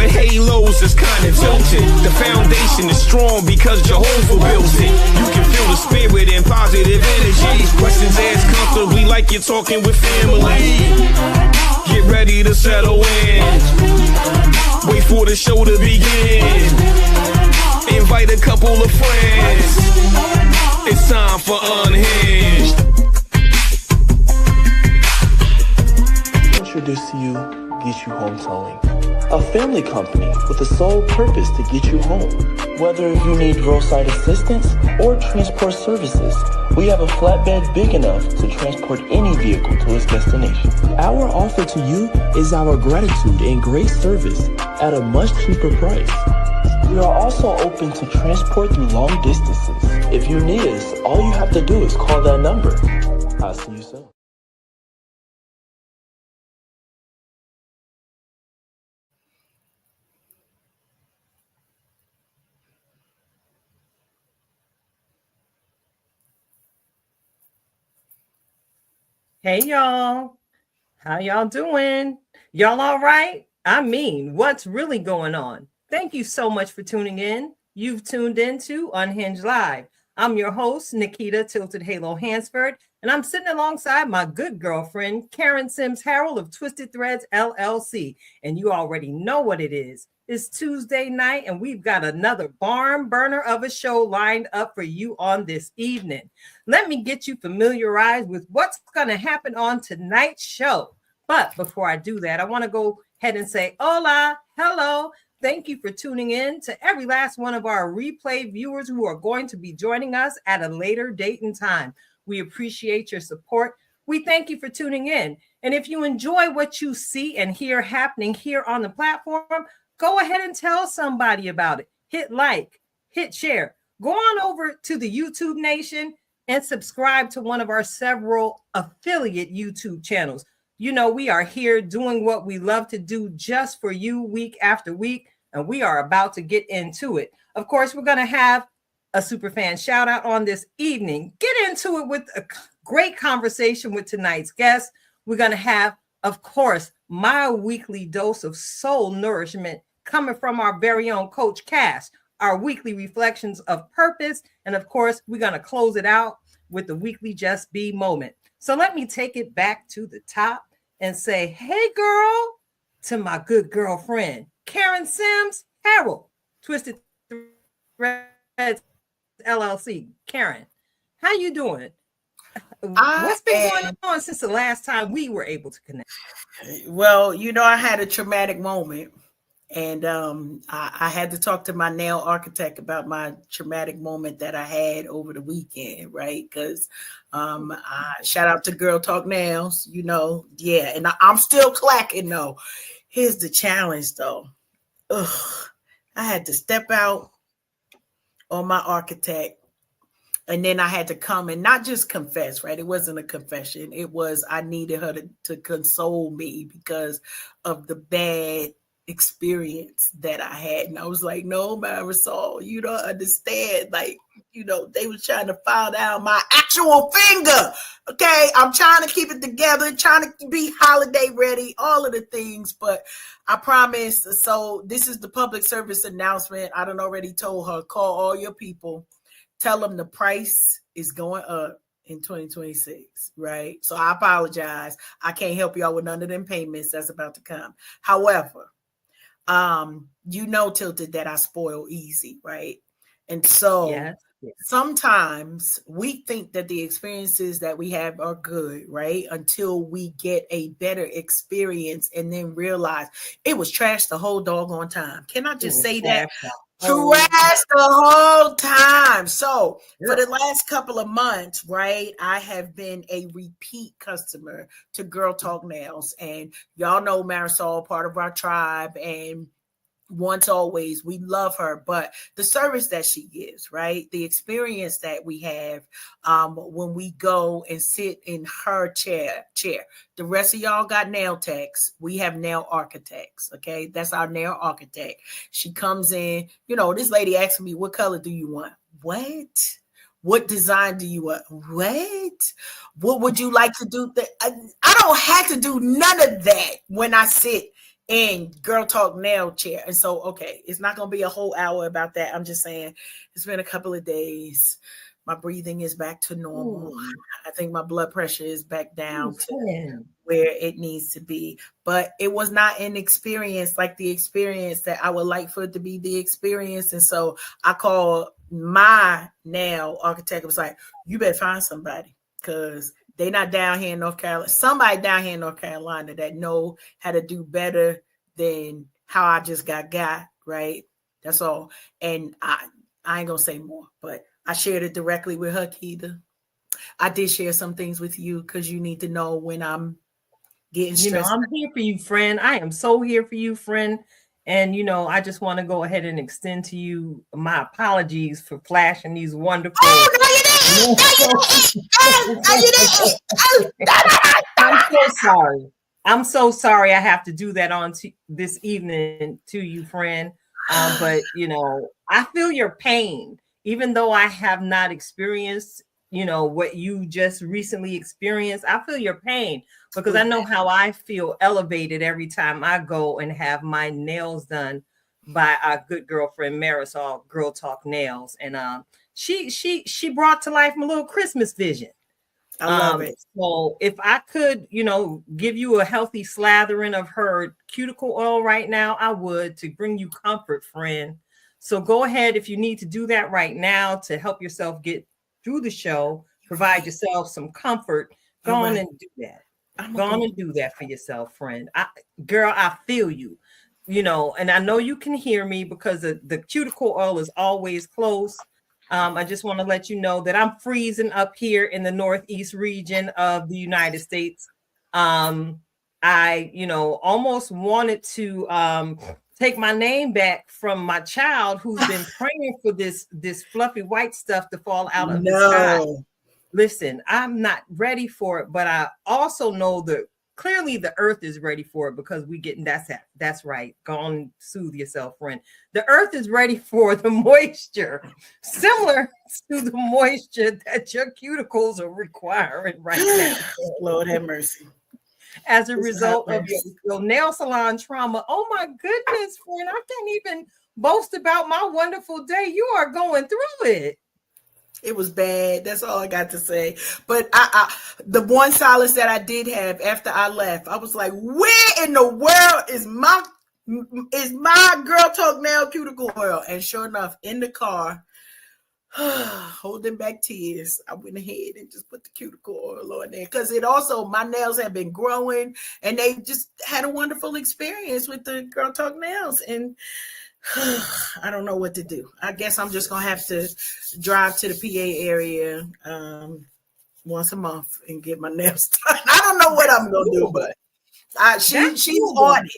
with halos that's kind of tilted. The foundation is strong because Jehovah built it. You can feel the spirit and positive energy. Questions asked comfortably like you're talking with family. Get ready to settle in. Wait for the show to begin. Invite a couple of friends. It's time for Unhinged. Introduce to you Get You Home Towing, a family company with the sole purpose to get you home. Whether you need roadside assistance or transport services, we have a flatbed big enough to transport any vehicle to its destination. Our offer to you is our gratitude and great service at a much cheaper price. We are also open to transport through long distances. If you need us, all you have to do is call that number. I'll see you soon. Hey y'all, how y'all doing? Y'all all right? I mean, what's really going on? Thank you so much for tuning in. You've tuned into Unhinged Live. I'm your host, Nikita Tilted Halo Hansford, and I'm sitting alongside my good girlfriend, Karen Sims Harrell of Twisted Threads LLC. And you already know what it is. It's Tuesday night, and we've got another barn burner of a show lined up for you on this evening. Let me get you familiarized with what's going to happen on tonight's show. But before I do that, I want to go ahead and say hola, hello. Thank you for tuning in to every last one of our replay viewers who are going to be joining us at a later date and time. We appreciate your support. We thank you for tuning in. And if you enjoy what you see and hear happening here on the platform, go ahead and tell somebody about it. Hit like, hit share. Go on over to the YouTube Nation and subscribe to one of our several affiliate YouTube channels. You know, we are here doing what we love to do just for you week after week, and we are about to get into it. Of course, we're going to have a superfan shout out on this evening. Get into it with a great conversation with tonight's guest. We're going to have, of course, my weekly dose of soul nourishment coming from our very own Coach Cass, our weekly reflections of purpose. And of course, we're going to close it out with the weekly Just Be moment. So let me take it back to the top and say, hey, girl, to my good girlfriend, Karen Sims Harrell, Twisted Threads LLC. Karen, how you doing? What's been going on since the last time we were able to connect? Well, you know, I had a traumatic moment, and I had to talk to my nail architect about my traumatic moment that I had over the weekend, right? Because shout out to Girl Talk Nails, you know, yeah, and I'm still clacking though. Here's the challenge though. I had to step out on my architect. And then I had to come and not just confess, right? It wasn't a confession. It was I needed her to console me because of the bad experience that I had. And I was like, no, Marisol, you don't understand. Like, you know, they was trying to file down my actual finger. Okay, I'm trying to keep it together, trying to be holiday ready, all of the things. But I promise. So this is the public service announcement. I done already told her, call all your people. Tell them the price is going up in 2026, right? So I apologize. I can't help y'all with none of them payments that's about to come. However, you know, Tilted, that I spoil easy, right? And so yes. Sometimes we think that the experiences that we have are good, right? Until we get a better experience and then realize it was trash the whole doggone time. Can I just say that? Trash the whole time. So for the last couple of months, right, I have been a repeat customer to Girl Talk Nails. And y'all know Marisol, part of our tribe, and once always, we love her. But the service that she gives, right, the experience that we have when we go and sit in her chair. The rest of y'all got nail techs. We have nail architects. Okay, that's our nail architect. She comes in. You know, this lady asked me, "What color do you want?" What design do you want? What would you like to do? I don't have to do none of that when I sit in Girl Talk Nail Chair. And so, okay, it's not going to be a whole hour about that. I'm just saying it's been a couple of days. My breathing is back to normal. Ooh. I think my blood pressure is back down to Friend. where it needs to be. But it was not an experience like the experience that I would like for it to be the experience. And so I called my nail architect. I was like, you better find somebody, because they not down here in North Carolina. Somebody down here in North Carolina that know how to do better than how I just got, right? That's all. And I ain't gonna say more, but I shared it directly with her, Keita. I did share some things with you because you need to know when I'm getting stressed. I'm here for you, friend. I am so here for you, friend. And, I just want to go ahead and extend to you my apologies for flashing these wonderful. Oh, no, you didn't. I'm so sorry. I'm so sorry I have to do that on this evening to you, friend. But, I feel your pain, even though I have not experienced, what you just recently experienced. I feel your pain because I know how I feel elevated every time I go and have my nails done by our good girlfriend Marisol, Girl Talk Nails. And she brought to life my little Christmas vision. I love it. So if I could, give you a healthy slathering of her cuticle oil right now, I would, to bring you comfort, friend. So go ahead if you need to do that right now to help yourself get through the show, provide yourself some comfort. Go on and do that. Go on and do that for yourself, friend. Girl, I feel you, and I know you can hear me because the cuticle oil is always close. I just want to let you know that I'm freezing up here in the Northeast region of the United States. I, almost wanted to take my name back from my child who's been praying for this fluffy white stuff to fall out of the sky. Listen, I'm not ready for it, but I also know that clearly the earth is ready for it because we getting that's right. Go on and soothe yourself, friend. The earth is ready for the moisture, similar to the moisture that your cuticles are requiring right now. Lord have mercy. As a result of your nail salon trauma. Oh my goodness, friend. I can't even boast about my wonderful day. You are going through it. It was bad. That's all I got to say. But the one solace that I did have after I left, I was like, where in the world is my Girl Talk Nail cuticle oil? And sure enough, in the car, holding back tears, I went ahead and just put the cuticle oil on there because it also, my nails have been growing and they just had a wonderful experience with the Girl Talk Nails. And I don't know what to do. I guess I'm just gonna have to drive to the PA area once a month and get my nails done. I don't know what I'm gonna do, but she's on it.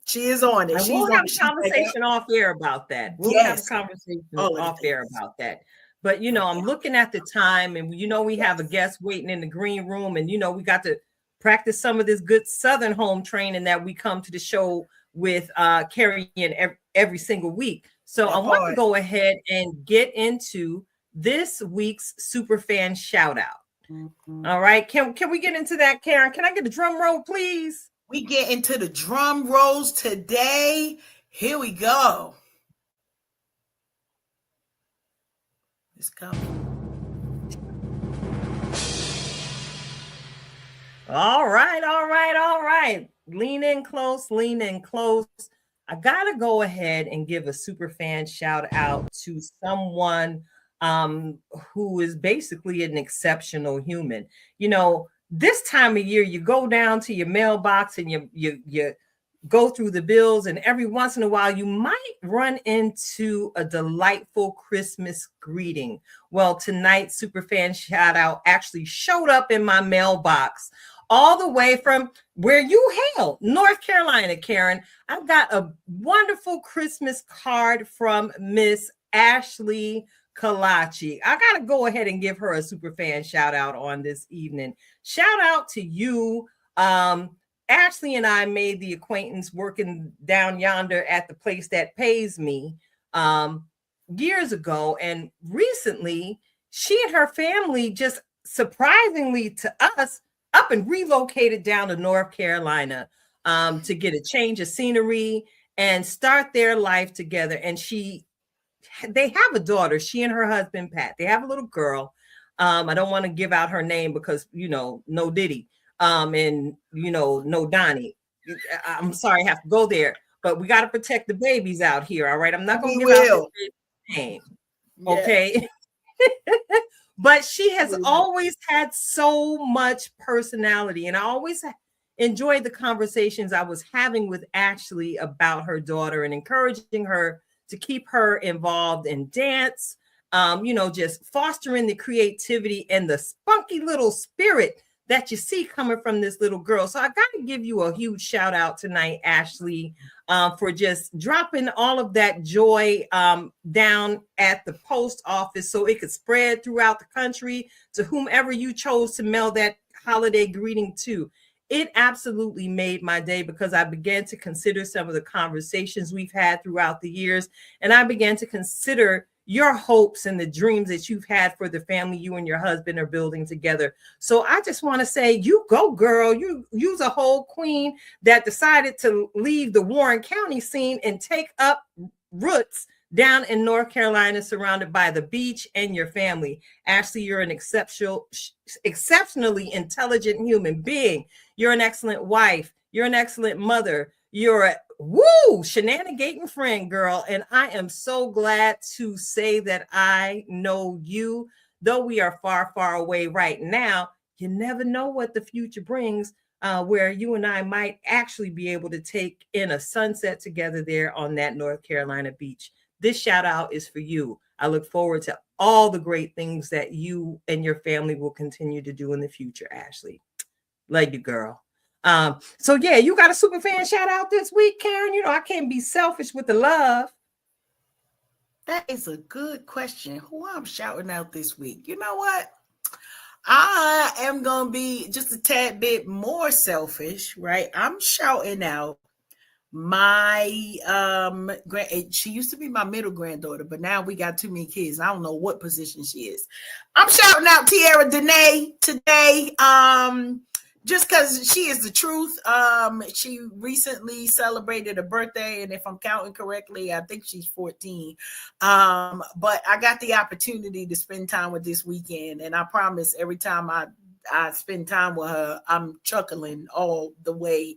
She is on it. We'll have a conversation off air about that. We'll have a conversation off air about that. But I'm looking at the time, and we have a guest waiting in the green room, and we got to practice some of this good Southern home training that we come to the show with carrying every single week. So I want to go ahead and get into this week's super fan shout out. Mm-hmm. All right. Can we get into that, Karen? Can I get a drum roll, please? We get into the drum rolls today. Here we go. Let's go. All right. Lean in close. I got to go ahead and give a super fan shout out to someone who is basically an exceptional human. This time of year, you go down to your mailbox and you go through the bills, and every once in a while, you might run into a delightful Christmas greeting. Well, tonight's super fan shout out actually showed up in my mailbox all the way from where you hail, North Carolina, Karen. I've got a wonderful Christmas card from Miss Ashley Kalachi. I got to go ahead and give her a super fan shout out on this evening. Shout out to you. Ashley and I made the acquaintance working down yonder at the place that pays me years ago. And recently, she and her family, just surprisingly to us, up and relocated down to North Carolina. to get a change of scenery and start their life together. And they have a daughter, she and her husband, Pat. They have a little girl. I don't want to give out her name because, no Diddy, and, no Donnie. I'm sorry, I have to go there, but we got to protect the babies out here. All right. I'm not going to give out the name. Okay. But she has always had so much personality, and I always enjoyed the conversations I was having with Ashley about her daughter and encouraging her to keep her involved in dance, just fostering the creativity and the spunky little spirit that you see coming from this little girl. So I got to give you a huge shout out tonight, Ashley, for just dropping all of that joy down at the post office so it could spread throughout the country to whomever you chose to mail that holiday greeting to. It absolutely made my day because I began to consider some of the conversations we've had throughout the years, and I began to consider your hopes and the dreams that you've had for the family you and your husband are building together. So I just want to say, you go, girl. You's a whole queen that decided to leave the Warren County scene and take up roots down in North Carolina, surrounded by the beach and your family. Ashley, you're an exceptionally intelligent human being. You're an excellent wife. You're an excellent mother. You're a shenanigating friend, girl. And I am so glad to say that I know you. Though we are far, far away right now, you never know what the future brings, where you and I might actually be able to take in a sunset together there on that North Carolina beach. This shout out is for you. I look forward to all the great things that you and your family will continue to do in the future, Ashley. Love you, girl. So yeah, you got a super fan shout out this week, Karen. I can't be selfish with the love. That is a good question. Who I'm shouting out this week? You know what? I am going to be just a tad bit more selfish, right? I'm shouting out my she used to be my middle granddaughter, but now we got too many kids. I don't know what position she is. I'm shouting out Tiara Danae today. Just because she is the truth. She recently celebrated a birthday, and if I'm counting correctly, I think she's 14. But I got the opportunity to spend time with this weekend, and I promise every time I spend time with her, I'm chuckling all the way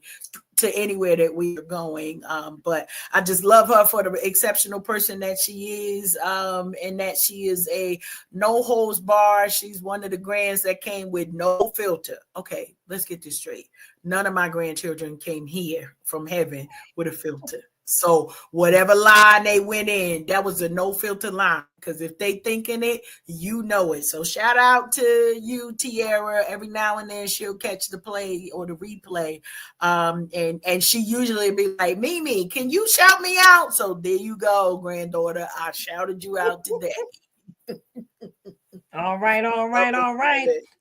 to anywhere that we are going. But I just love her for the exceptional person that she is, and that she is a no holds bar. She's one of the grands that came with no filter. Okay, let's get this straight. None of my grandchildren came here from heaven with a filter. So whatever line they went in, that was a no filter line. Because if they thinking it, you know it. So shout out to you, Tiara. Every now and then she'll catch the play or the replay. And she usually be like, Mimi, can you shout me out? So there you go, granddaughter. I shouted you out today. All right.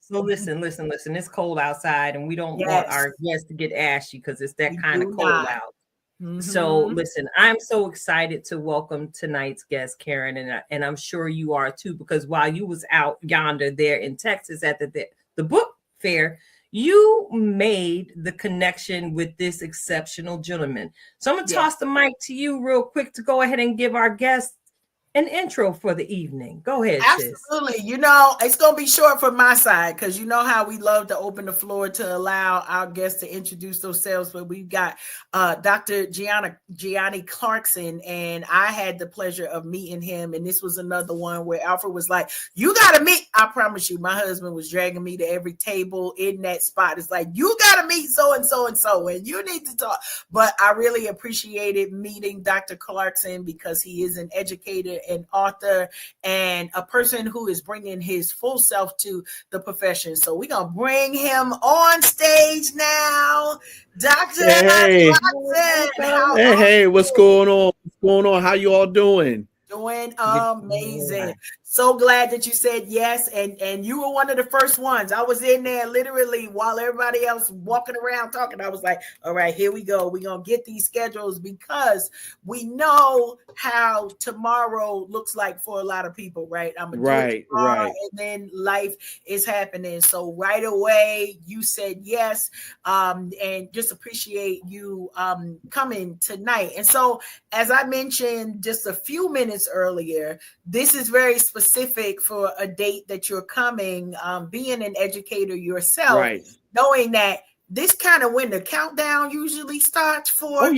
So listen. It's cold outside, and we don't want our guests to get ashy because it's that kind of cold out. Mm-hmm. So listen, I'm so excited to welcome tonight's guest, Karen, and I'm sure you are too, because while you was out yonder there in Texas at the book fair, you made the connection with this exceptional gentleman. So I'm going to toss the mic to you real quick to go ahead and give our guests an intro for the evening. Go ahead, Absolutely. sis. It's going to be short from my side because you know how we love to open the floor to allow our guests to introduce themselves. But we've got Dr. Giani Clarkson, and I had the pleasure of meeting him. And this was another one where Alfred was like, you got to meet. I promise you, my husband was dragging me to every table in that spot. It's like, you got to meet so-and-so and so, and you need to talk. But I really appreciated meeting Dr. Clarkson because he is an educator, an author, and a person who is bringing his full self to the profession. So we're going to bring him on stage now. Dr. Clarkson. Hey, what's going on? What's going on? How you all doing? Doing amazing. So glad that you said yes. And you were one of the first ones. I was in there literally while everybody else walking around talking. I was like, all right, here we go. We're going to get these schedules because we know how tomorrow looks like for a lot of people, right? I'm going to do it tomorrow, and then life is happening. So right away, you said yes, and just appreciate you coming tonight. And so, as I mentioned just a few minutes earlier, this is very specific for a date that you're coming, being an educator yourself, knowing that this kind of when the countdown usually starts for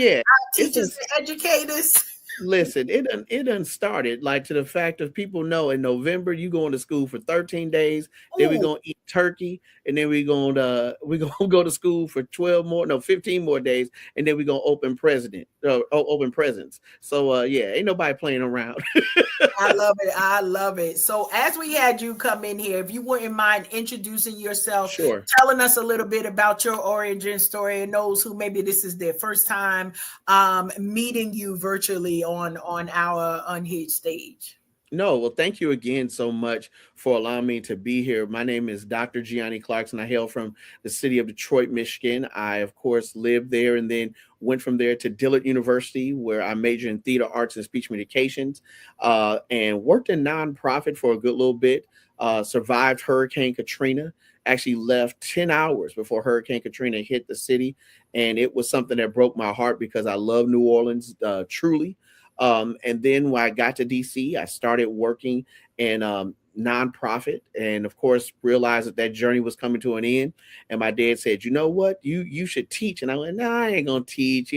teachers and educators. Listen, it done started like to the fact of people know in November you going to school for 13 days, then we're gonna eat turkey, and then we're gonna go to school for 15 more days, and then we're gonna open presents. So ain't nobody playing around. I love it. I love it. So as we had you come in here, if you wouldn't mind introducing yourself, telling us a little bit about your origin story, and those who maybe this is their first time meeting you virtually on our Unhinged stage. No, well, thank you again so much for allowing me to be here. My name is Dr. Giani Clarkson. I hail from the city of Detroit, Michigan. I, of course, lived there and then went from there to Dillard University, where I majored in theater arts and speech communications, and worked in nonprofit for a good little bit, survived Hurricane Katrina, actually left 10 hours before Hurricane Katrina hit the city. And it was something that broke my heart because I love New Orleans, truly. And then when I got to DC, I started working in nonprofit, and of course realized that journey was coming to an end. And my dad said, you know what, you should teach. And I went, nah, I ain't gonna teach.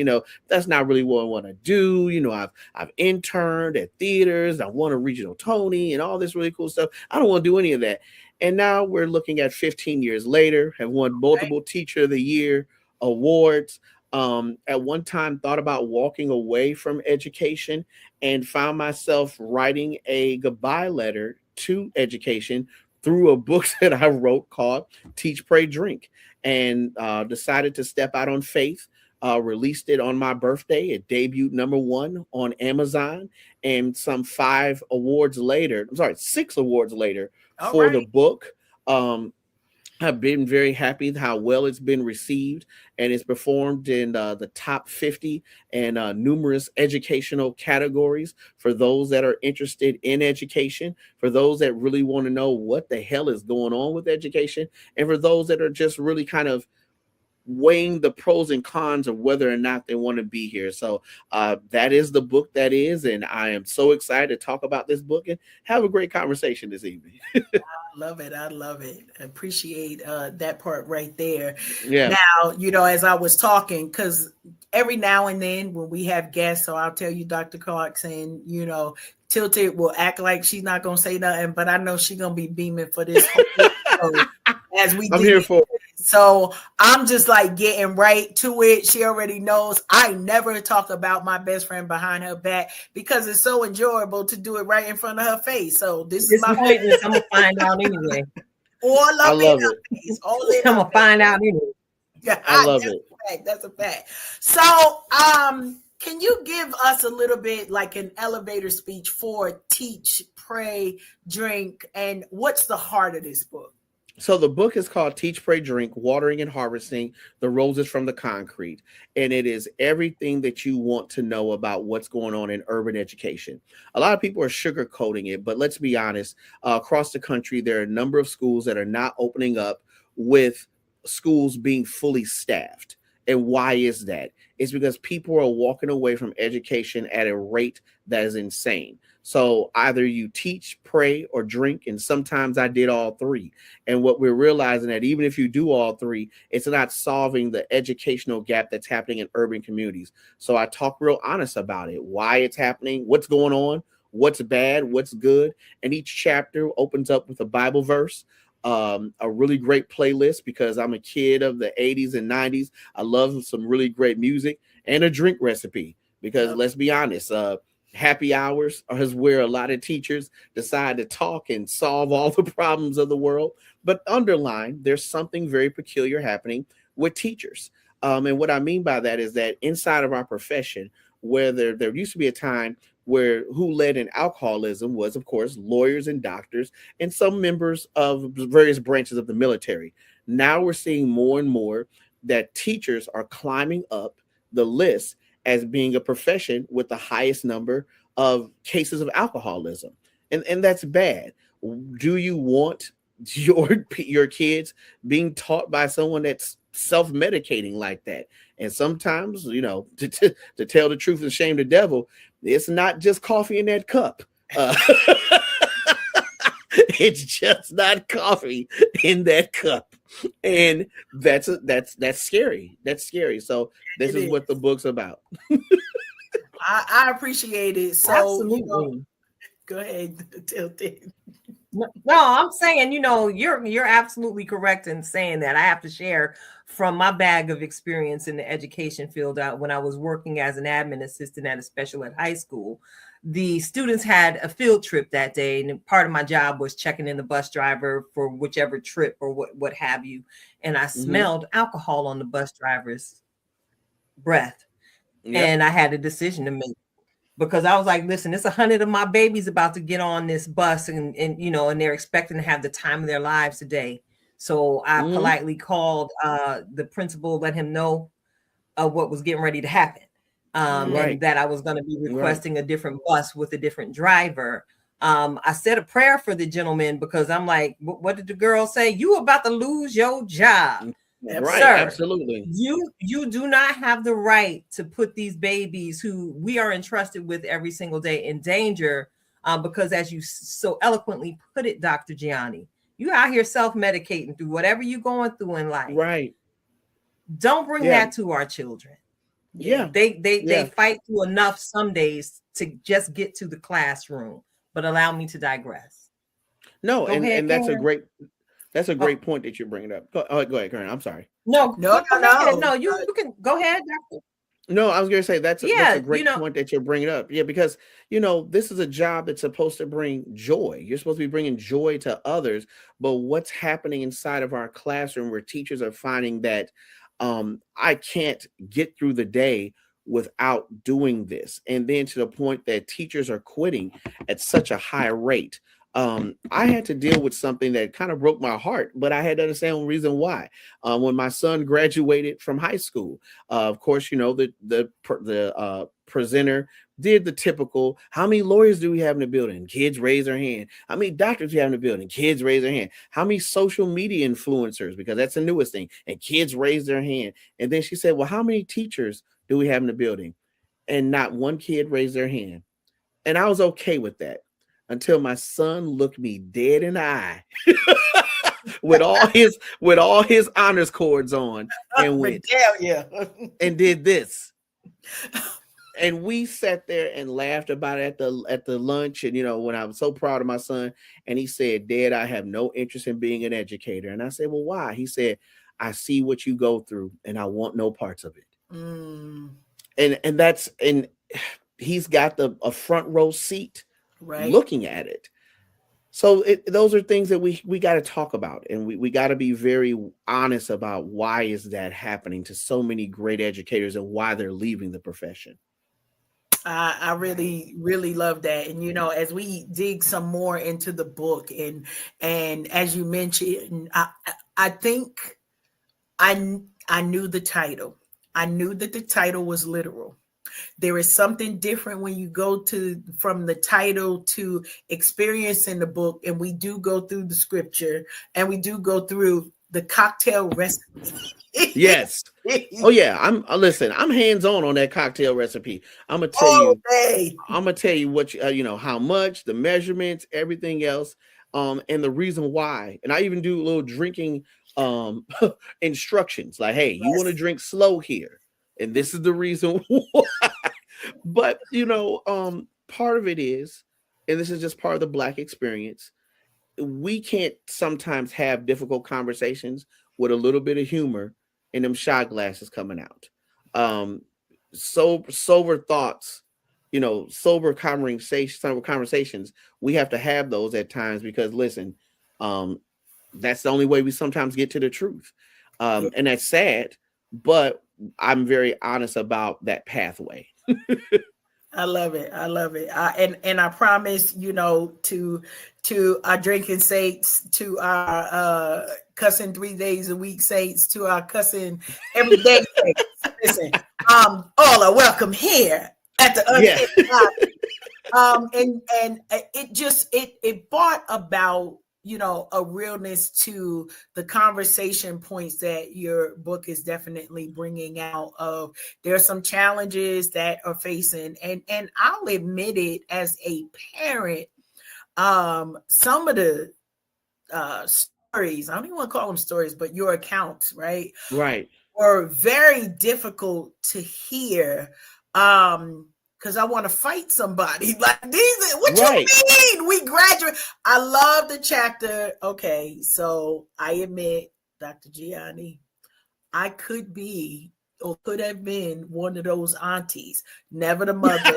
That's not really what I want to do. I've interned at theaters. I won a regional Tony and all this really cool stuff. I don't want to do any of that. And now we're looking at 15 years later, have won multiple Teacher of the Year awards. At one time thought about walking away from education and found myself writing a goodbye letter to education through a book that I wrote called Teach, Pray, Drink, and decided to step out on faith. Released it on my birthday. It debuted #1 on Amazon, and some 6 awards later for the book. I've been very happy how well it's been received, and it's performed in the top 50 and numerous educational categories for those that are interested in education, for those that really want to know what the hell is going on with education, and for those that are just really kind of weighing the pros and cons of whether or not they want to be here. So that is the book that is, and I am so excited to talk about this book and have a great conversation this evening. I love it. I appreciate that part right there. Yeah. Now, as I was talking, because every now and then when we have guests, so I'll tell you, Dr. Clarkson, Tilted will act like she's not going to say nothing, but I know she's going to be beaming for this whole as we I'm here for it. So I'm just like getting right to it. She already knows I never talk about my best friend behind her back because it's so enjoyable to do it right in front of her face. So this is my witness. I'm gonna find out anyway. I love it. I'm gonna find out anyway. Yeah, I love it. That's a fact. So can you give us a little bit like an elevator speech for Teach, Pray, Drink, and what's the heart of this book? So the book is called Teach, Pray, Drink, Watering and Harvesting the Roses from the Concrete. And it is everything that you want to know about what's going on in urban education. A lot of people are sugarcoating it, but let's be honest, across the country, there are a number of schools that are not opening up with schools being fully staffed. And why is that? It's because people are walking away from education at a rate that is insane. So either you teach, pray, or drink, and sometimes I did all three. And what we're realizing that even if you do all three, it's not solving the educational gap that's happening in urban communities. So I talk real honest about it, why it's happening, what's going on, what's bad, what's good. And each chapter opens up with a Bible verse, a really great playlist because I'm a kid of the 80s and 90s. I love some really great music, and a drink recipe because let's be honest, happy hours is where a lot of teachers decide to talk and solve all the problems of the world. But underline, there's something very peculiar happening with teachers. And what I mean by that is that inside of our profession, where there used to be a time where who led in alcoholism was, of course, lawyers and doctors and some members of various branches of the military. Now we're seeing more and more that teachers are climbing up the list as being a profession with the highest number of cases of alcoholism. And that's bad. Do you want your kids being taught by someone that's self-medicating like that? And sometimes, to tell the truth and shame the devil, it's not just coffee in that cup. It's just not coffee in that cup. And that's scary. That's scary. So this is what the book's about. I appreciate it. So Absolutely. Go ahead, Tilton. No, I'm saying, you're absolutely correct in saying that. I have to share from my bag of experience in the education field. When I was working as an admin assistant at a special ed high school, the students had a field trip that day, and part of my job was checking in the bus driver for whichever trip or what have you. And I smelled alcohol on the bus driver's breath. Yep. And I had a decision to make, because I was like, listen, it's 100 of my babies about to get on this bus, and they're expecting to have the time of their lives today. So I politely called the principal, let him know what was getting ready to happen. And that I was going to be requesting a different bus with a different driver. I said a prayer for the gentleman, because I'm like, what did the girl say? You about to lose your job. Right, sir, absolutely. You do not have the right to put these babies who we are entrusted with every single day in danger, because as you so eloquently put it, Dr. Giani, you out here self-medicating through whatever you're going through in life. Right. Don't bring that to our children. Yeah. They fight through enough some days to just get to the classroom. But allow me to digress. No, and that's a great point that you're bringing up. Go ahead, Karen. I'm sorry. No, you can go ahead, Doctor. No, I was going to say that's a great point that you're bringing up. Yeah, because this is a job that's supposed to bring joy. You're supposed to be bringing joy to others. But what's happening inside of our classroom, where teachers are finding that I can't get through the day without doing this, and then to the point that teachers are quitting at such a high rate. I had to deal with something that kind of broke my heart, but I had to understand the reason why. When my son graduated from high school, of course, the presenter did the typical, how many lawyers do we have in the building? Kids raise their hand. How many doctors do we have in the building? Kids raise their hand. How many social media influencers? Because that's the newest thing. And kids raise their hand. And then she said, well, how many teachers do we have in the building? And not one kid raised their hand. And I was okay with that, until my son looked me dead in the eye with all his honors cords on, and went and did this. And we sat there and laughed about it at the lunch. And when I was so proud of my son, and he said, Dad, I have no interest in being an educator. And I said, well, why? He said, I see what you go through, and I want no parts of it. And he's got a front row seat. Right. Looking at it. So those are things that we got to talk about, and we got to be very honest about why is that happening to so many great educators and why they're leaving the profession. I really, really love that. And, as we dig some more into the book, and as you mentioned, I think I knew the title. I knew that the title was literal. There is something different when you go from the title to experiencing the book. And we do go through the scripture, and we do go through the cocktail recipe. Yes. Oh yeah. I'm hands-on on that cocktail recipe. I'm going to tell you what, how much, the measurements, everything else. And the reason why. And I even do a little drinking instructions, like, hey, you want to drink slow here, and this is the reason why. But part of it is, and this is just part of the Black experience, we can't sometimes have difficult conversations with a little bit of humor and them shot glasses coming out. Sober thoughts, sober conversations, we have to have those at times, because listen, that's the only way we sometimes get to the truth. And that's sad, but I'm very honest about that pathway. I love it. I love it. And I promise, to our drinking saints, to our cussing 3 days a week saints, to our cussing every day saints. Listen, all are welcome here at the Unhinged Table. And it brought about, a realness to the conversation points that your book is definitely bringing out. Of there are some challenges that are facing, and I'll admit it, as a parent, some of the stories, I don't even want to call them stories, but your accounts, right, were very difficult to hear. Because I want to fight somebody. Like, what you mean? We graduate. I love the chapter. Okay, so I admit, Dr. Giani, I could be or could have been one of those aunties, never the mother.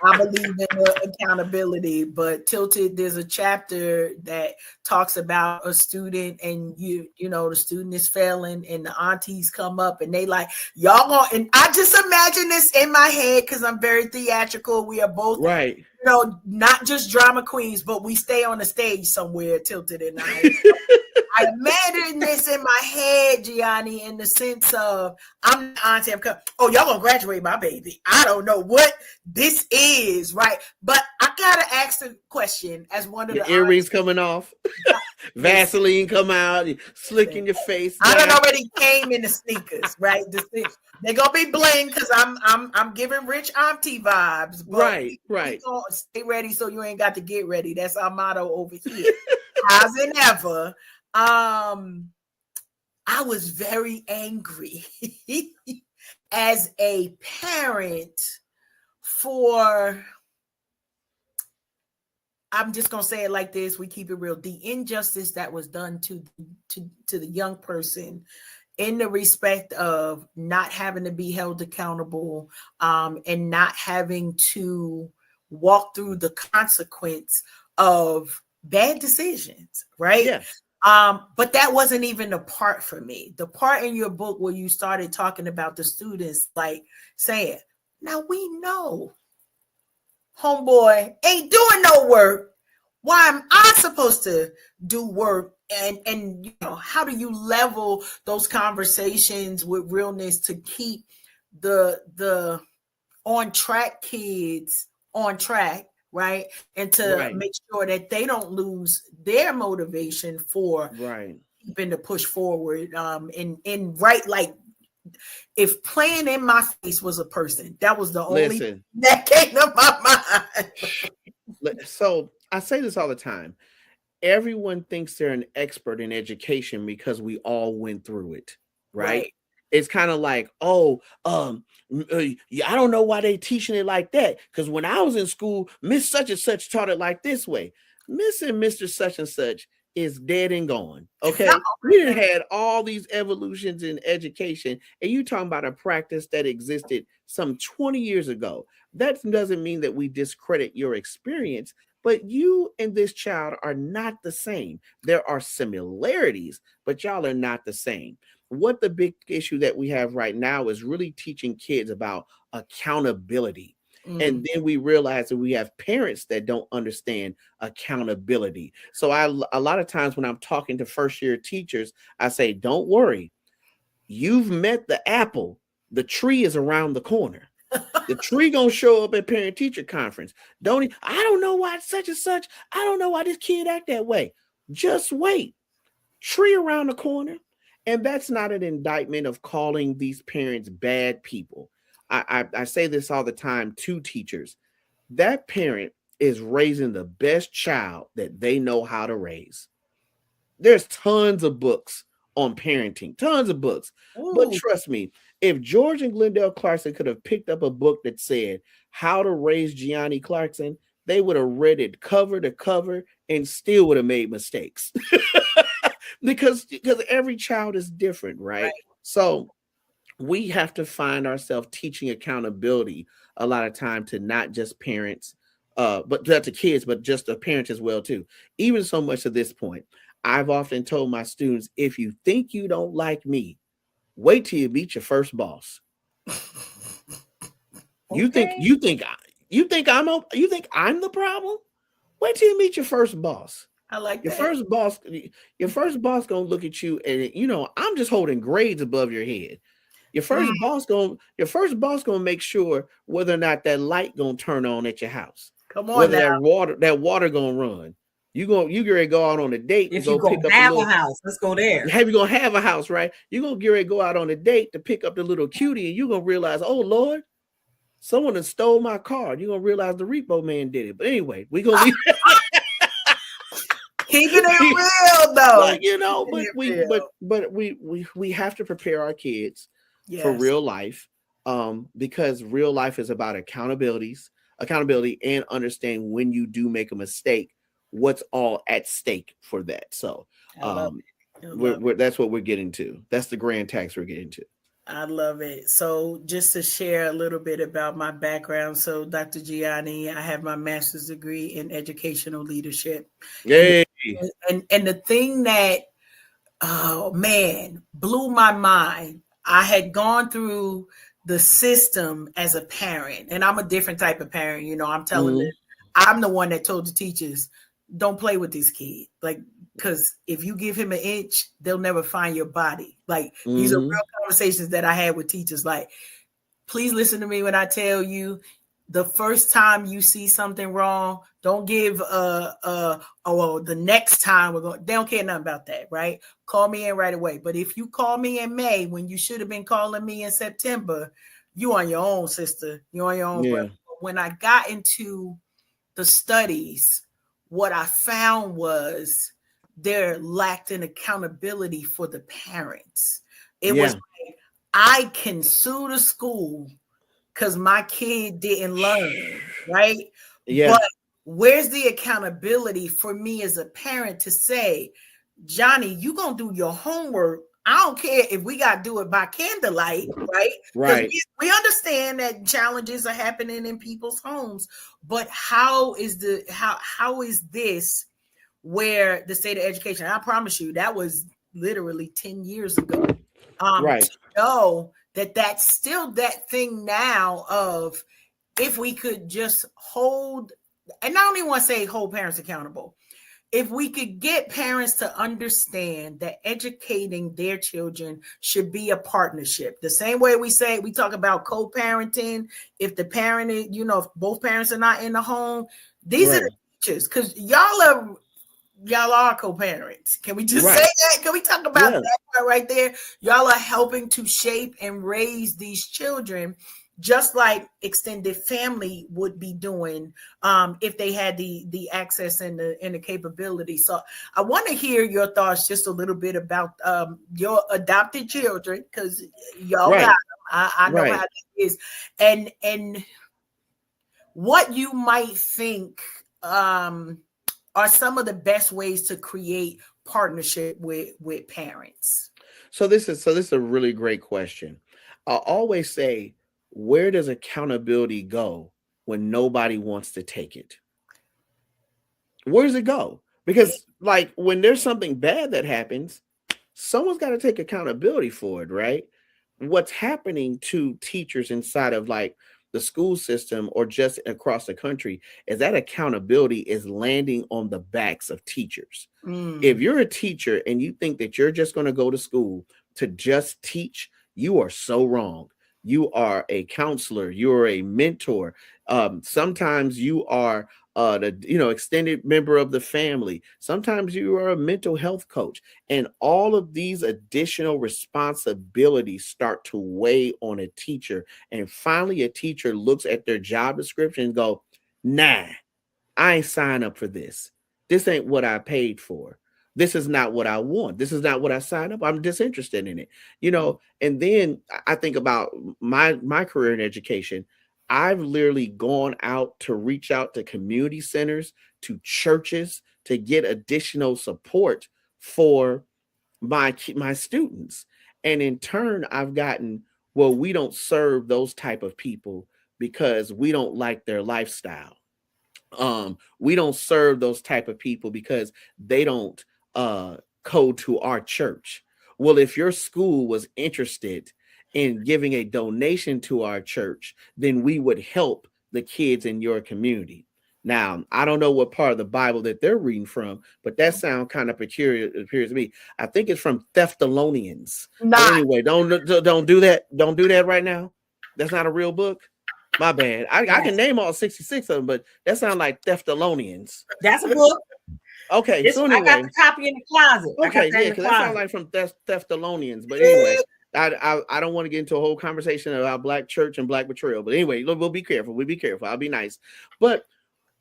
I believe in the accountability, but Tilted, there's a chapter that talks about a student, and the student is failing, and the aunties come up and they like, y'all going, and I just imagine this in my head because I'm very theatrical. We are both not just drama queens, but we stay on the stage somewhere, Tilted and I. I imagine this in my head, Giani, in the sense of, I'm the auntie, y'all gonna graduate my baby. I don't know what this is, right? But I gotta ask the question as one of the earrings coming off, Vaseline come out, slicking your face. I done already came in the sneakers, right? They're gonna be bling because I'm giving rich auntie vibes. Right. Stay ready so you ain't got to get ready. That's our motto over here. How's it ever? I was very angry as a parent for, I'm just going to say it like this. We keep it real. The injustice that was done to the young person in the respect of not having to be held accountable, and not having to walk through the consequence of bad decisions, right? Yes. But that wasn't even the part for me. The part in your book where you started talking about the students, like saying, now we know homeboy ain't doing no work. Why am I supposed to do work? And how do you level those conversations with realness to keep the on track kids on track, right? And to make sure that they don't lose their motivation for keeping to push forward. Like, if playing in my face was a person, that was the only thing that came to my mind. So I say this all the time. Everyone thinks they're an expert in education because we all went through it, right? It's kind of like, I don't know why they teaching it like that. Because when I was in school, Miss Such and Such taught it like this way. Miss and Mr. Such and Such is dead and gone. Okay. We done had all these evolutions in education, and you talking about a practice that existed some 20 years ago. That doesn't mean that we discredit your experience, but you and this child are not the same. There are similarities, but y'all are not the same. What the big issue that we have right now is really teaching kids about accountability. And then we realize that we have parents that don't understand accountability. So a lot of times when I'm talking to first year teachers, I say, don't worry. You've met the apple. The tree is around the corner. The tree gonna show up at parent teacher conference. I don't know why such and such. I don't know why this kid act that way. Just wait. Tree around the corner. And that's not an indictment of calling these parents bad people. I say this all the time to teachers. That parent is raising the best child that they know how to raise. There's tons of books on parenting, tons of books. Ooh. But trust me, if George and Glendale Clarkson could have picked up a book that said how to raise Giani Clarkson, they would have read it cover to cover and still would have made mistakes. because every child is different, right? So we have to find ourselves teaching accountability a lot of time to not just parents, but to kids, but just the parents as well too. Even so much to this point, I've often told my students, if you think you don't like me, wait till you meet your first boss. You think Okay. you think I'm the problem? Wait till you meet your first boss. I like Your that. first boss gonna look at you and I'm just holding grades above your head. Your first boss gonna make sure whether or not that light gonna turn on at your house, Come on whether now. that water gonna run. You get ready to go out on a date and If you go pick go up have a house, let's go there. you gonna have a house, right? You're gonna get ready to go out on a date to pick up the little cutie, and you're gonna realize, oh Lord, someone has stole my car. You're gonna realize the repo man did it. But anyway, we're gonna leave. Keeping it real though. But we have to prepare our kids for real life, because real life is about accountability and understand when you do make a mistake, what's all at stake for that. So that's what we're getting to. That's the grand tax we're getting to. I love it. So just to share a little bit about my background. So Dr. Giani, I have my master's degree in educational leadership. Yay. And the thing that, oh man, blew my mind. I had gone through the system as a parent, and I'm a different type of parent. I'm telling them, I'm the one that told the teachers, don't play with this kid. Like, because if you give him an inch, they'll never find your body. Like, these are real conversations that I had with teachers. Like, please listen to me when I tell you, the first time you see something wrong, don't give the next time they don't care nothing about that, right? Call me in right away. But if you call me in May when you should have been calling me in September, you on your own, sister. You on your own, brother. When I got into the studies, what I found was there lacked an accountability for the parents. It was like, I can sue the school because my kid didn't learn, right? Yeah. But where's the accountability for me as a parent to say, Johnny, you gonna do your homework. I don't care if we got to do it by candlelight, right? Right. We understand that challenges are happening in people's homes, but how is this where the state of education? I promise you, that was literally 10 years ago. Right. To know that that's still that thing now of if we could just hold, and I don't even want to say hold parents accountable. If we could get parents to understand that educating their children should be a partnership, the same way we talk about co-parenting. If the parent is, if both parents are not in the home, these are the teachers, because y'all are co-parents. Can we just say that? Can we talk about that part right there? Y'all are helping to shape and raise these children, just like extended family would be doing if they had the access and the capability. So I want to hear your thoughts just a little bit about your adopted children, because y'all got them. I know how that is, and what you might think are some of the best ways to create partnership with parents. So this is a really great question. I always say, where does accountability go when nobody wants to take it? Where does it go? Because like when there's something bad that happens, someone's got to take accountability for it, right? What's happening to teachers inside of like the school system or just across the country is that accountability is landing on the backs of teachers. If you're a teacher and you think that you're just going to go to school to just teach, you are so wrong. You are a counselor. You are a mentor. Sometimes you are the extended member of the family. Sometimes you are a mental health coach, and all of these additional responsibilities start to weigh on a teacher. And finally, a teacher looks at their job description and go, "Nah, I ain't sign up for this. This ain't what I paid for. This is not what I want. This is not what I signed up. I'm disinterested in it." And then I think about my career in education. I've literally gone out to reach out to community centers, to churches, to get additional support for my students. And in turn, I've gotten, well, we don't serve those type of people because we don't like their lifestyle. We don't serve those type of people because they don't code to our church. Well, if your school was interested in giving a donation to our church, then we would help the kids in your community. Now, I don't know what part of the Bible that they're reading from, but that sounds kind of peculiar. It appears to me. I think it's from Thessalonians. But anyway, don't do that. Don't do that right now. That's not a real book. My bad. I can name all 66 of them, but that sounds like Thessalonians. That's a book. Okay, so anyway, I got the copy in the closet. Okay, yeah, because that sounds like from Thessalonians. But anyway, I don't want to get into a whole conversation about black church and black betrayal. But anyway, we'll be careful. We'll be careful. I'll be nice. But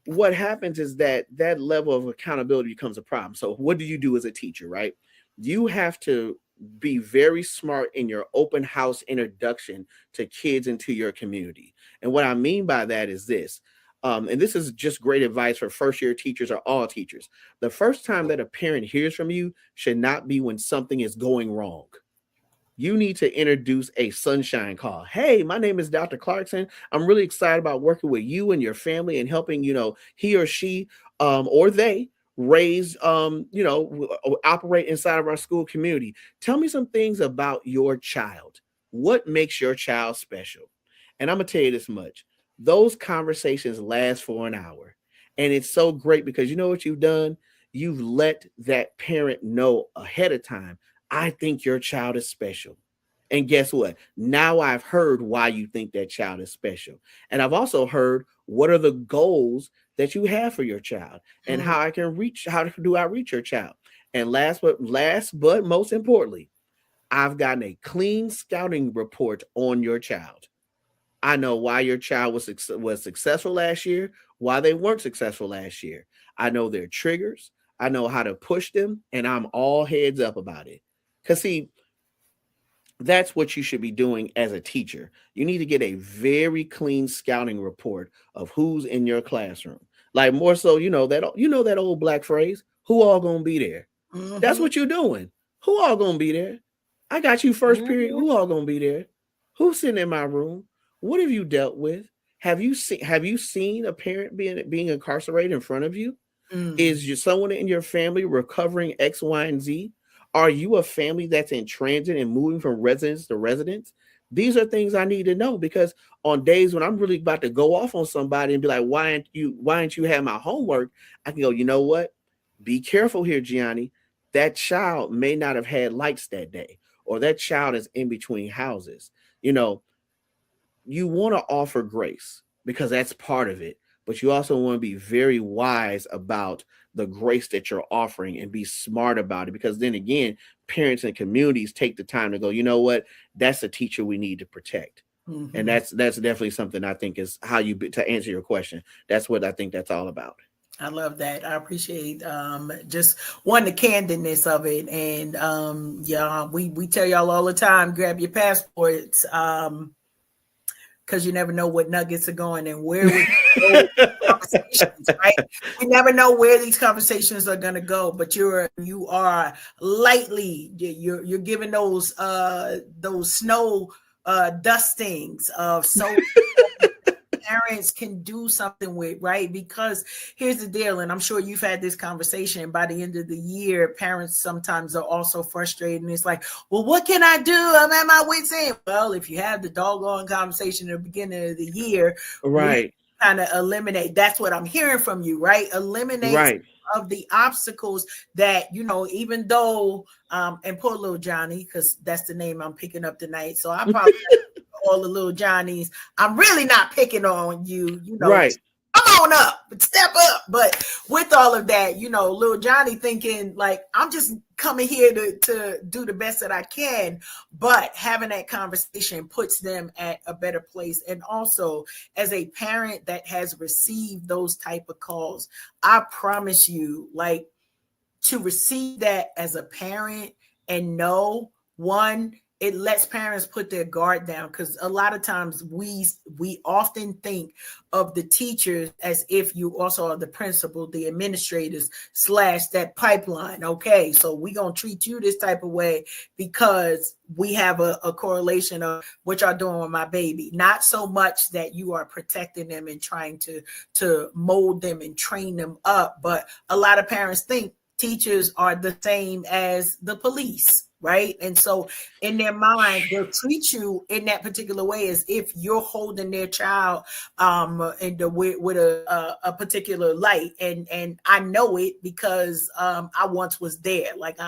what happens is that level of accountability becomes a problem. So what do you do as a teacher, right? You have to be very smart in your open house introduction to kids into your community. And what I mean by that is this, and this is just great advice for first year teachers or all teachers. The first time that a parent hears from you should not be when something is going wrong. You need to introduce a sunshine call. Hey, my name is Dr. Clarkson. I'm really excited about working with you and your family and helping, he or she or they raise, operate inside of our school community. Tell me some things about your child. What makes your child special? And I'm going to tell you this much. Those conversations last for an hour. And it's so great because you know what you've done? You've let that parent know ahead of time, I think your child is special. And guess what? Now I've heard why you think that child is special. And I've also heard what are the goals that you have for your child and how do I reach your child? And last but most importantly, I've gotten a clean scouting report on your child. I know why your child was successful last year, why they weren't successful last year. I know their triggers. I know how to push them, and I'm all heads up about it. Because see, that's what you should be doing as a teacher. You need to get a very clean scouting report of who's in your classroom. Like more so, that old black phrase, who all gonna be there? Mm-hmm. That's what you're doing. Who all gonna be there? I got you first period. Who all gonna be there? Who's sitting in my room? What have you dealt with? Have you seen a parent being incarcerated in front of you? Is someone in your family recovering X, Y, and Z? Are you a family that's in transit and moving from residence to residence? These are things I need to know because on days when I'm really about to go off on somebody and be like, why didn't you have my homework? I can go, you know what? Be careful here, Giani. That child may not have had lights that day, or that child is in between houses. You want to offer grace because that's part of it. But you also want to be very wise about the grace that you're offering and be smart about it. Because then again, parents and communities take the time to go, you know what? That's a teacher we need to protect. Mm-hmm. And that's definitely something I think is how to answer your question. That's what I think that's all about. I love that. I appreciate just the candidness of it. And we tell y'all all the time, grab your passports. Because you never know what nuggets are going and where we go conversations, right? We never know where these conversations are going to go. But you are lightly you're giving those snow dustings of so parents can do something with, right? Because here's the deal, and I'm sure you've had this conversation. By the end of the year, parents sometimes are also frustrated, and it's like, well, what can I do? I'm at my wit's end. Well, if you have the doggone conversation at the beginning of the year, right, kind of eliminate. That's what I'm hearing from you, right? Eliminate right. of the obstacles that, even though, and poor little Johnny, because that's the name I'm picking up tonight. So I probably all the little Johnnies, I'm really not picking on you, right. Come on up, step up. But with all of that, little Johnny thinking like, I'm just coming here to do the best that I can. But having that conversation puts them at a better place. And also as a parent that has received those type of calls, I promise you, like, to receive that as a parent and know, it lets parents put their guard down, because a lot of times we often think of the teachers as if you also are the principal, the administrators / that pipeline. Okay, so we're going to treat you this type of way because we have a correlation of what y'all doing with my baby. Not so much that you are protecting them and trying to mold them and train them up, but a lot of parents think teachers are the same as the police. right? And so in their mind, they'll treat you in that particular way as if you're holding their child with a particular light. And I know it because I once was there. Like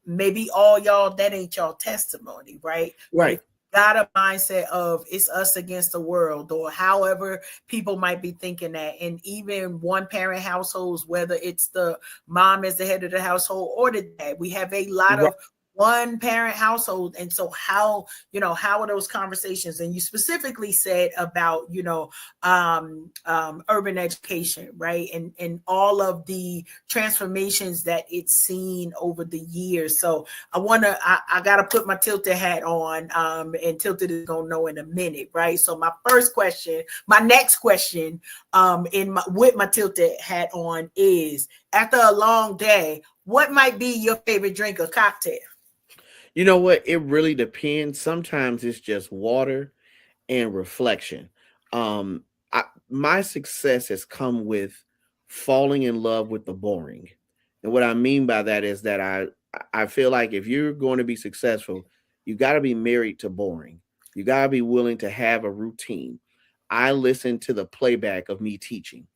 maybe all y'all, that ain't y'all testimony, right? But if got a mindset of it's us against the world, or however people might be thinking that. And even one parent households, whether it's the mom as the head of the household or the dad, we have a lot of one parent household. And so how are those conversations? And you specifically said about, urban education, right? And all of the transformations that it's seen over the years. So I got to put my tilted hat on, and tilted is going to know in a minute, right? So my next question, with my tilted hat on is, after a long day, what might be your favorite drink or cocktail? You know what? It really depends. Sometimes it's just water and reflection. Um, my success has come with falling in love with the boring. And what I mean by that is that I feel like if you're going to be successful, you got to be married to boring. You got to be willing to have a routine. I listen to the playback of me teaching.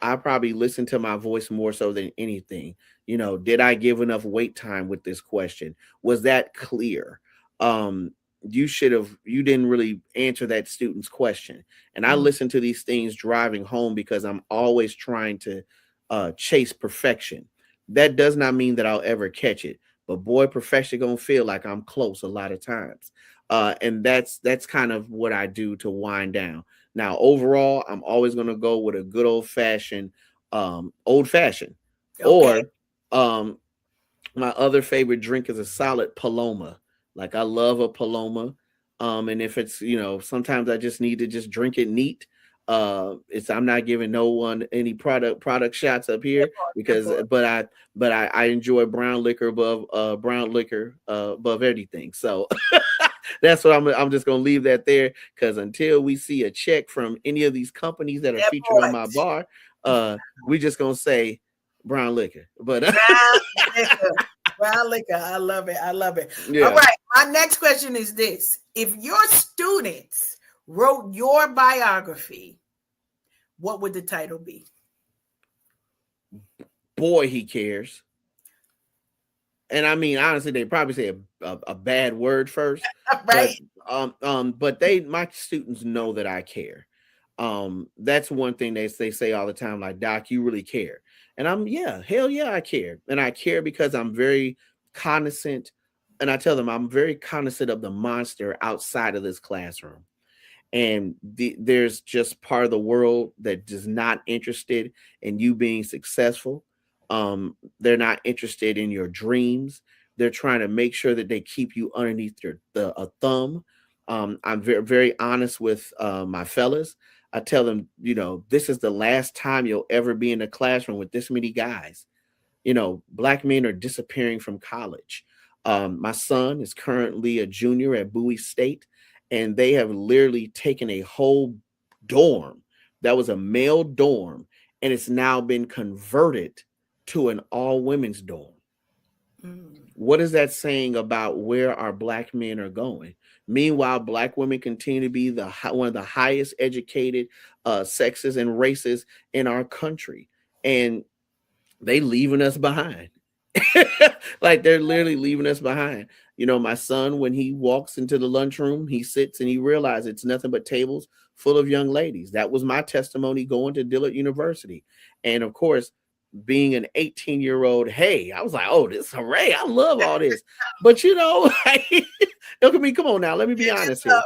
I probably listen to my voice more so than anything. Did I give enough wait time with this question? Was that clear? Um, you didn't really answer that student's question. And I listen to these things driving home because I'm always trying to chase perfection. That does not mean that I'll ever catch it, but boy, perfection gonna feel like I'm close a lot of times. And that's kind of what I do to wind down. Now, overall, I'm always going to go with a good old fashioned, Okay. or my other favorite drink is a solid Paloma. Like I love a Paloma. And if it's, sometimes I just need to just drink it neat. I'm not giving no one any product shots up here because, but I enjoy brown liquor above everything. So that's what I'm just gonna leave that there, because until we see a check from any of these companies that are featured on my bar, we just gonna say brown liquor. But brown liquor. I love it. I love it. yeah. All right. My next question is this: if your students wrote your biography, what would the title be? Boy, he cares. And I mean, honestly, they probably say a bad word first, Right. but my students know that I care. That's one thing they say all the time, like, Doc, you really care. And hell yeah, I care. And I care because I'm very cognizant. And I tell them I'm very cognizant of the monster outside of this classroom. And there's just part of the world that is not interested in you being successful. They're not interested in your dreams. They're trying to make sure that they keep you underneath a thumb. I'm very, very honest with my fellas. I tell them, this is the last time you'll ever be in a classroom with this many guys. Black men are disappearing from college. My son is currently a junior at Bowie State, and they have literally taken a whole dorm that was a male dorm, and it's now been converted to an all women's dorm. What is that saying about where our Black men are going? Meanwhile, Black women continue to be one of the highest educated sexes and races in our country, and they leaving us behind. Like they're literally leaving us behind. My son, when he walks into the lunchroom, he sits and he realizes it's nothing but tables full of young ladies. That was my testimony going to Dillard University. And of course, being an 18-year-old, hey, I was like, oh, this hooray, I love all this. But look at me, come on now, let me be honest here.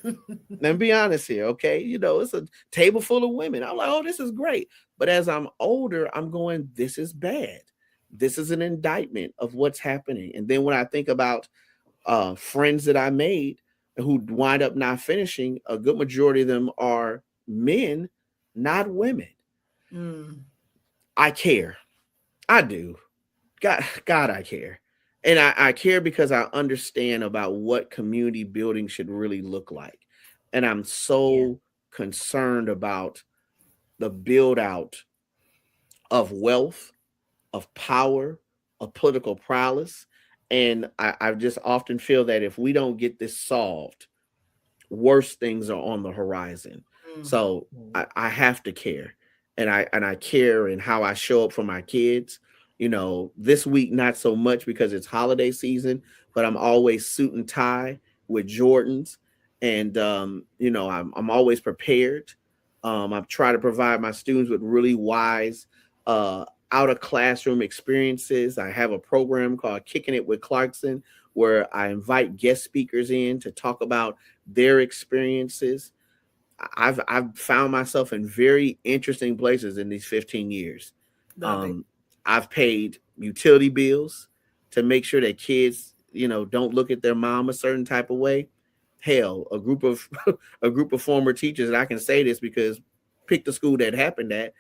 Let me be honest here, okay? It's a table full of women. I'm like, oh, this is great. But as I'm older, I'm going, this is bad. This is an indictment of what's happening. And then when I think about friends that I made who wind up not finishing, a good majority of them are men, not women. I care. I do. God, I care. And I care because I understand about what community building should really look like. And I'm so concerned about the build out of wealth, of power, of political prowess. And I just often feel that if we don't get this solved, worse things are on the horizon. So I have to care. And I care in how I show up for my kids. You know, this week not so much because it's holiday season, but I'm always suit and tie with Jordans. And you know, I'm always prepared. I try to provide my students with really wise out of classroom experiences. I have a program called Kicking It with Clarkson where I invite guest speakers in to talk about their experiences. I've found myself in very interesting places in these 15 years. I've paid utility bills to make sure that kids, you know, don't look at their mom a certain type of way. Hell, a group of a group of former teachers, and I can say this because pick the school that happened at,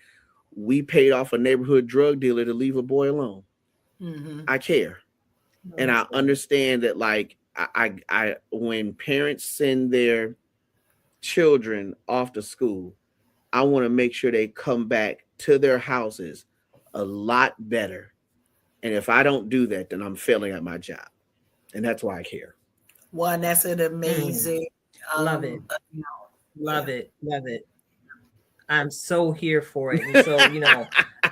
we paid off a neighborhood drug dealer to leave a boy alone. I care. And I understand that, like, I when parents send their children off to school, I want to make sure they come back to their houses a lot better. And if I don't do that, then I'm failing at my job. And that's why I care. One, that's an amazing. Love it. Love it. Love it. I'm so here for it. And so,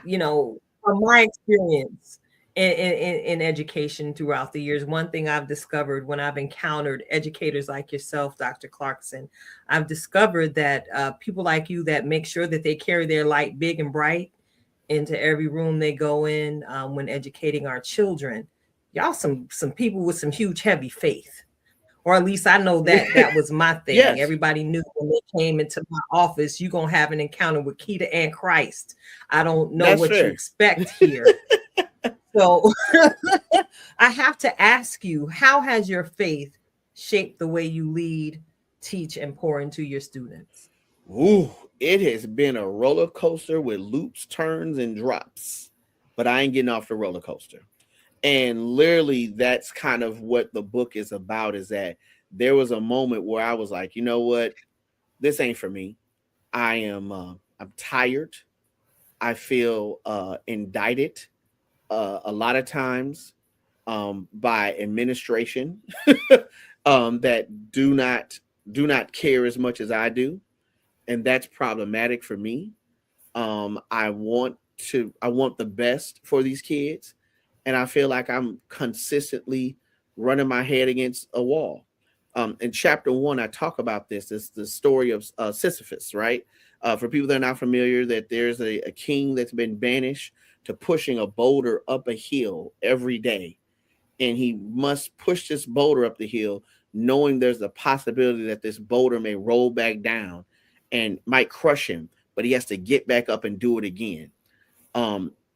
you know, from my experience in education throughout the years, one thing I've discovered when I've encountered educators like yourself, Dr. Clarkson, I've discovered that people like you that make sure that they carry their light big and bright into every room they go in when educating our children. Y'all some people with some huge heavy faith. Or at least I know that was my thing. Yes. Everybody knew when they came into my office, you're going to have an encounter with Keita and Christ. I don't know what you expect here. So I have to ask you, how has your faith shaped the way you lead, teach, and pour into your students? Ooh, it has been a roller coaster with loops, turns, and drops. But I ain't getting off the roller coaster. And literally, that's kind of what the book is about, is that there was a moment where I was like, you know what? This ain't for me. I'm tired. I feel indicted a lot of times by administration that do not care as much as I do. And that's problematic for me. I want the best for these kids. And I feel like I'm consistently running my head against a wall. In chapter 1, I talk about this. It's the story of Sisyphus, right? For people that are not familiar, that there's a king that's been banished to pushing a boulder up a hill every day. And he must push this boulder up the hill, knowing there's a possibility that this boulder may roll back down and might crush him, but he has to get back up and do it again.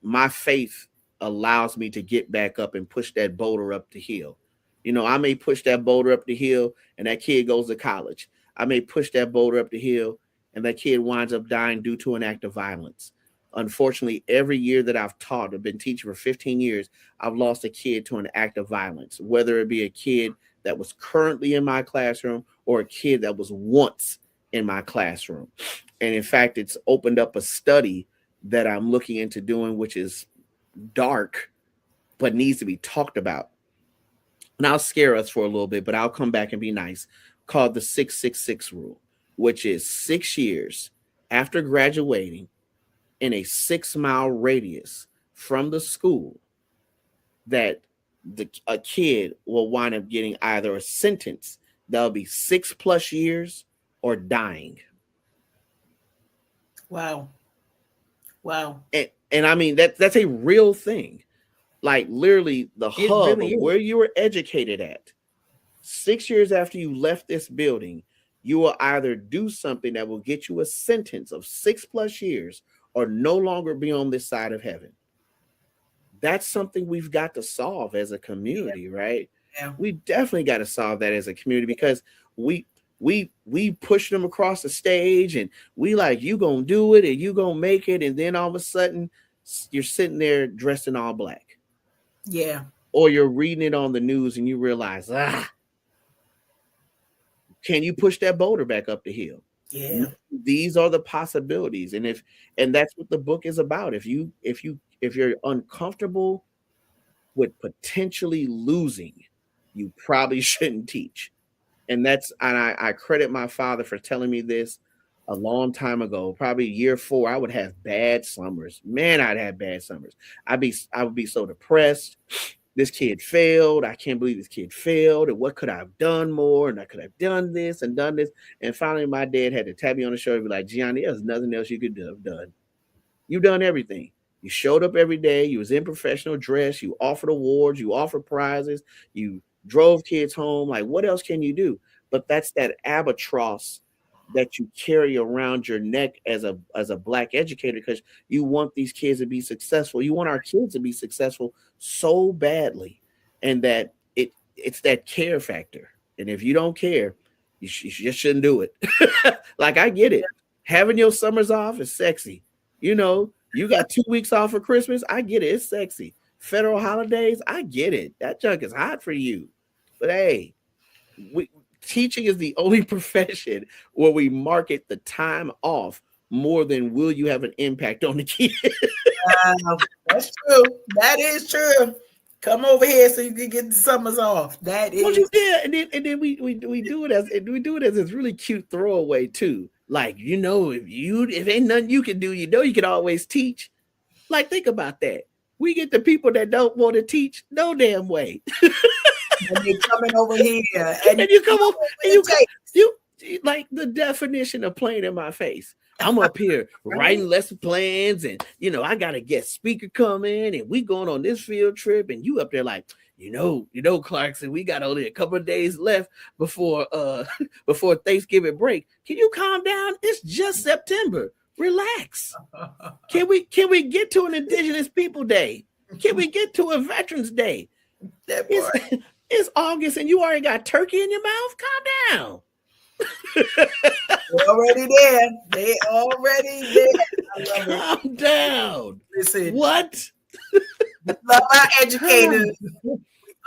My faith allows me to get back up and push that boulder up the hill. You know, I may push that boulder up the hill and that kid goes to college. I may push that boulder up the hill and that kid winds up dying due to an act of violence. Unfortunately, every year that I've taught, I've been teaching for 15 years, I've lost a kid to an act of violence, whether it be a kid that was currently in my classroom or a kid that was once in my classroom. And in fact, it's opened up a study that I'm looking into doing, which is dark, but needs to be talked about. And I'll scare us for a little bit, but I'll come back and be nice, called the 666 rule, which is 6 years after graduating in a 6-mile radius from the school that a kid will wind up getting either a sentence that'll be 6+ years or dying. Wow. And I mean, that's a real thing. Like literally the hub of where you were educated at. 6 years after you left this building, you will either do something that will get you a sentence of 6+ years or no longer be on this side of heaven. That's something we've got to solve as a community, right? Yeah. We definitely got to solve that as a community, because we push them across the stage and we like, you gonna do it and you gonna make it, and then all of a sudden you're sitting there dressed in all black. Yeah. Or you're reading it on the news and you realize, can you push that boulder back up the hill? Yeah. These are the possibilities. And that's what the book is about. If you're uncomfortable with potentially losing, you probably shouldn't teach. And I credit my father for telling me this a long time ago, probably year 4. I would have bad summers. Man, I'd have bad summers. I would be so depressed. This kid failed. I can't believe this kid failed. And what could I have done more? And I could have done this and done this. And finally, my dad had to tap me on the shoulder and be like, Gianni, there's nothing else you could have done. You've done everything. You showed up every day. You was in professional dress. You offered awards. You offered prizes. You drove kids home. Like, what else can you do? But that's that albatross that you carry around your neck as a Black educator, because you want these kids to be successful. You want our kids to be successful so badly, and that it's that care factor. And if you don't care, you just shouldn't do it. Like, I get it. Having your summers off is sexy. You know, you got 2 weeks off for Christmas. I get it. It's sexy. Federal holidays, I get it. That junk is hot for you. But hey, teaching is the only profession where we market the time off more than will you have an impact on the kid. That's true. That is true. Come over here so you can get the summers off. That is, yeah. And then we do it as this really cute throwaway too. Like, you know, if ain't nothing you can do, you know, you can always teach. Like, think about that. We get the people that don't want to teach no damn way. And you're coming over here, and you come over, and you like the definition of playing in my face. I'm up here writing lesson plans, and you know, I got a guest speaker coming, and we going on this field trip, and you up there like, you know, Clarkson, we got only a couple of days left before Thanksgiving break. Can you calm down? It's just September. Relax. Can we get to an Indigenous People Day? Can we get to a Veterans Day? It's August and you already got turkey in your mouth. Calm down. They're already there. They already there. Calm down. Listen, what? Love our educators. We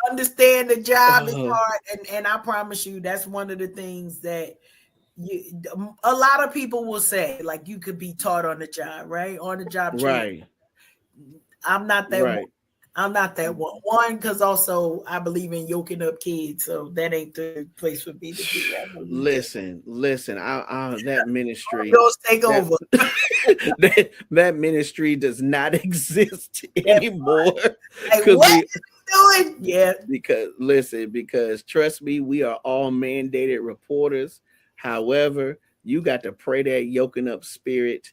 understand the job is hard, and I promise you, that's one of the things that a lot of people will say. Like, you could be taught on the job, right? On the job training. Right. I'm not that. Right. I'm not that one. One, because also I believe in yoking up kids, so that ain't the place for me to be. Listen. That ministry. Those take over. that ministry does not exist anymore. Like, what are you doing? Yeah. Because trust me, we are all mandated reporters. However, you got to pray that yoking up spirit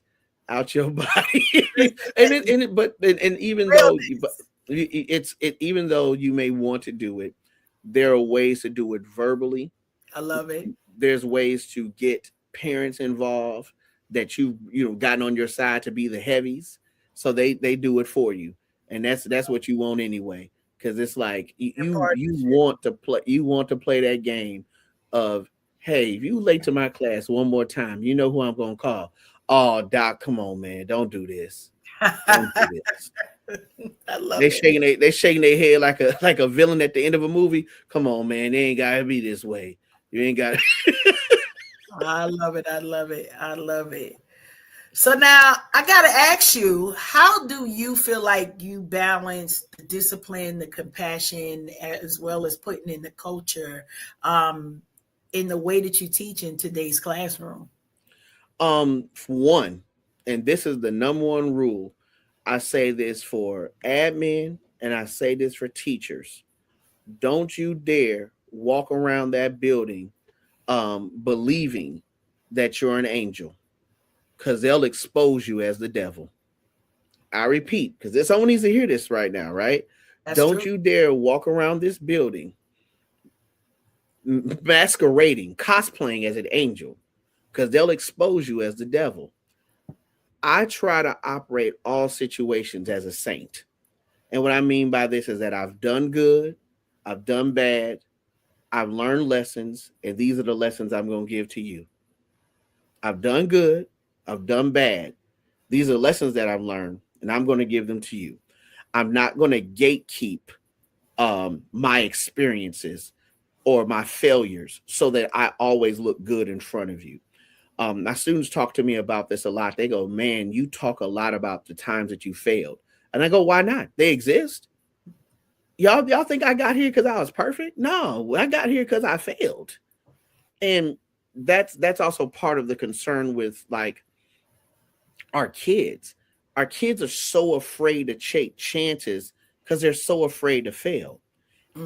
out your body. Even though you may want to do it, there are ways to do it verbally. I love it. There's ways to get parents involved that you've gotten on your side to be the heavies, so they do it for you, and that's what you want anyway. Because it's like you want to play that game of, hey, if you late to my class one more time, you know who I'm gonna call. Oh, Doc, come on, man, don't do this. Don't do this. I love they shaking their head like a villain at the end of a movie. Come on, man, they ain't gotta be this way. You ain't got. I love it. So now I gotta ask you, how do you feel like you balance the discipline, the compassion, as well as putting in the culture, in the way that you teach in today's classroom? One, and this is the number one rule. I say this for admin and I say this for teachers. Don't you dare walk around that building believing that you're an angel, because they'll expose you as the devil. I repeat, because someone needs to hear this right now, right? Don't you dare walk around this building masquerading, cosplaying as an angel, because they'll expose you as the devil. I try to operate all situations as a saint. And what I mean by this is that I've done good, I've done bad, I've learned lessons, and these are the lessons I'm going to give to you. I've done good, I've done bad. These are lessons that I've learned, and I'm going to give them to you. I'm not going to gatekeep my experiences or my failures so that I always look good in front of you. My students talk to me about this a lot. They go, man, you talk a lot about the times that you failed. And I go, why not? They exist. Y'all think I got here because I was perfect? No, I got here because I failed. And that's also part of the concern with like our kids. Our kids are so afraid to take chances because they're so afraid to fail.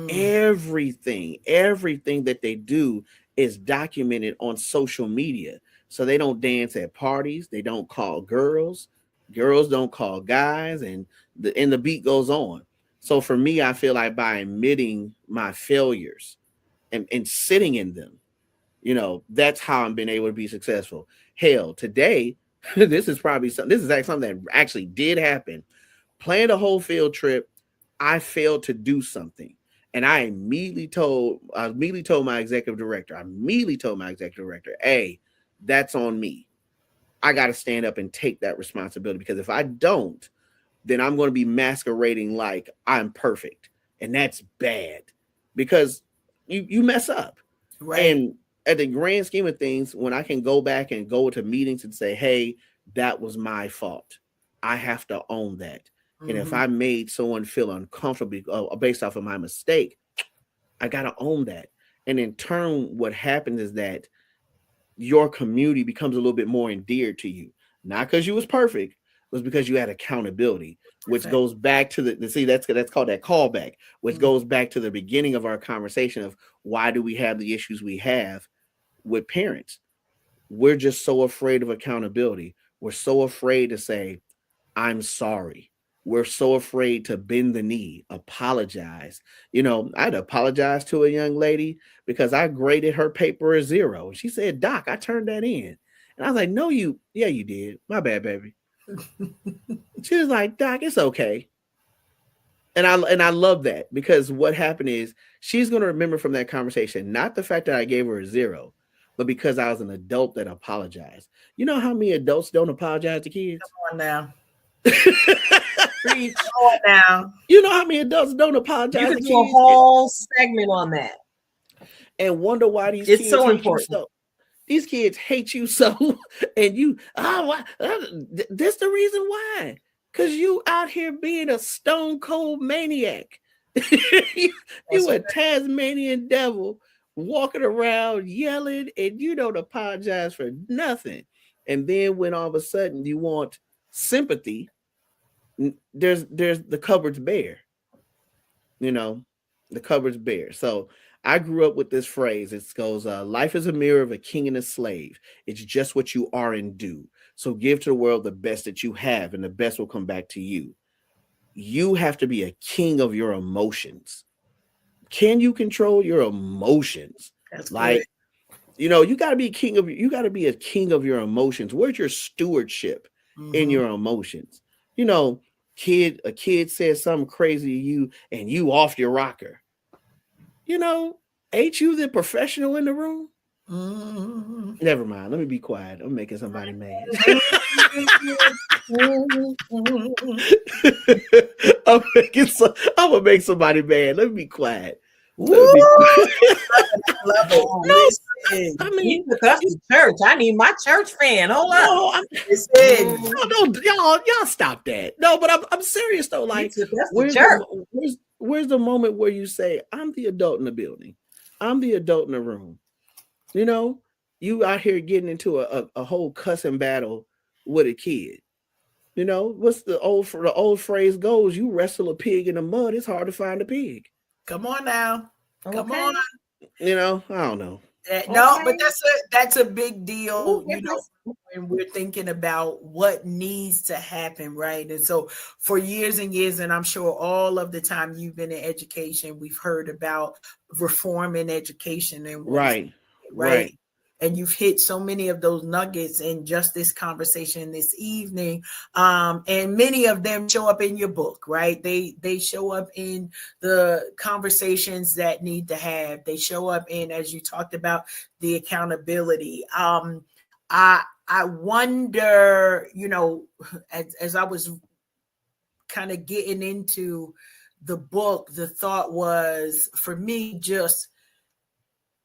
Everything that they do is documented on social media. So they don't dance at parties, they don't call girls, girls don't call guys, and the beat goes on. So for me, I feel like by admitting my failures and sitting in them, that's how I'm being able to be successful. Hell, today, this is actually something that actually did happen. Planned a whole field trip. I failed to do something. And I immediately told my executive director, hey, that's on me. I got to stand up and take that responsibility, because if I don't, then I'm going to be masquerading like I'm perfect. And that's bad, because you mess up. Right. And at the grand scheme of things, when I can go back and go to meetings and say, hey, that was my fault, I have to own that. And if I made someone feel uncomfortable based off of my mistake, I got to own that. And in turn, what happens is that your community becomes a little bit more endeared to you. Not because you was perfect, it was because you had accountability, which goes back to that's called that callback, which goes back to the beginning of our conversation of why do we have the issues we have with parents. We're just so afraid of accountability. We're so afraid to say, I'm sorry. We're so afraid to bend the knee, apologize. I had to apologize to a young lady because I graded her paper a 0. She said, Doc, I turned that in. And I was like, no, you did. My bad, baby. She was like, Doc, it's okay. And I love that, because what happened is she's going to remember from that conversation, not the fact that I gave her a 0, but because I was an adult that apologized. You know how many adults don't apologize to kids? Come on now. Preach on now. You know how many adults don't apologize? You could do a whole segment on that, and wonder why these it's kids so hate important. you so. These kids hate you so, and that's the reason why. Because you out here being a stone cold maniac. you a Tasmanian devil walking around yelling, and you don't apologize for nothing. And then when all of a sudden you want sympathy, there's the cupboard's bare. The cupboard's bare. So I grew up with this phrase. It goes, life is a mirror of a king and a slave. It's just what you are and do. So give to the world the best that you have, and the best will come back to you. You have to be a king of your emotions. Can you control your emotions? That's like, good. you got to be a king of your emotions. Where's your stewardship in your emotions? A kid says something crazy to you and you off your rocker. Ain't you the professional in the room? Never mind. Let me be quiet. I'm making somebody mad. I'm gonna make somebody mad. Let me be quiet. Love it. I mean, that's the church. I need my church fan. Hold up. Y'all stop that. No, but I'm serious though. Like, where's the moment where you say, I'm the adult in the building, I'm the adult in the room? You out here getting into a whole cussing battle with a kid. What's the old phrase goes, you wrestle a pig in the mud, it's hard to find a pig. Come on now. Come on. I don't know. No, but that's a big deal, when we're thinking about what needs to happen, right? And so for years and years, and I'm sure all of the time you've been in education, we've heard about reform in education and right. And you've hit so many of those nuggets in just this conversation this evening. And many of them show up in your book, right? They show up in the conversations that need to have. They show up in, as you talked about, the accountability. I wonder, as I was kind of getting into the book, the thought was, for me, just,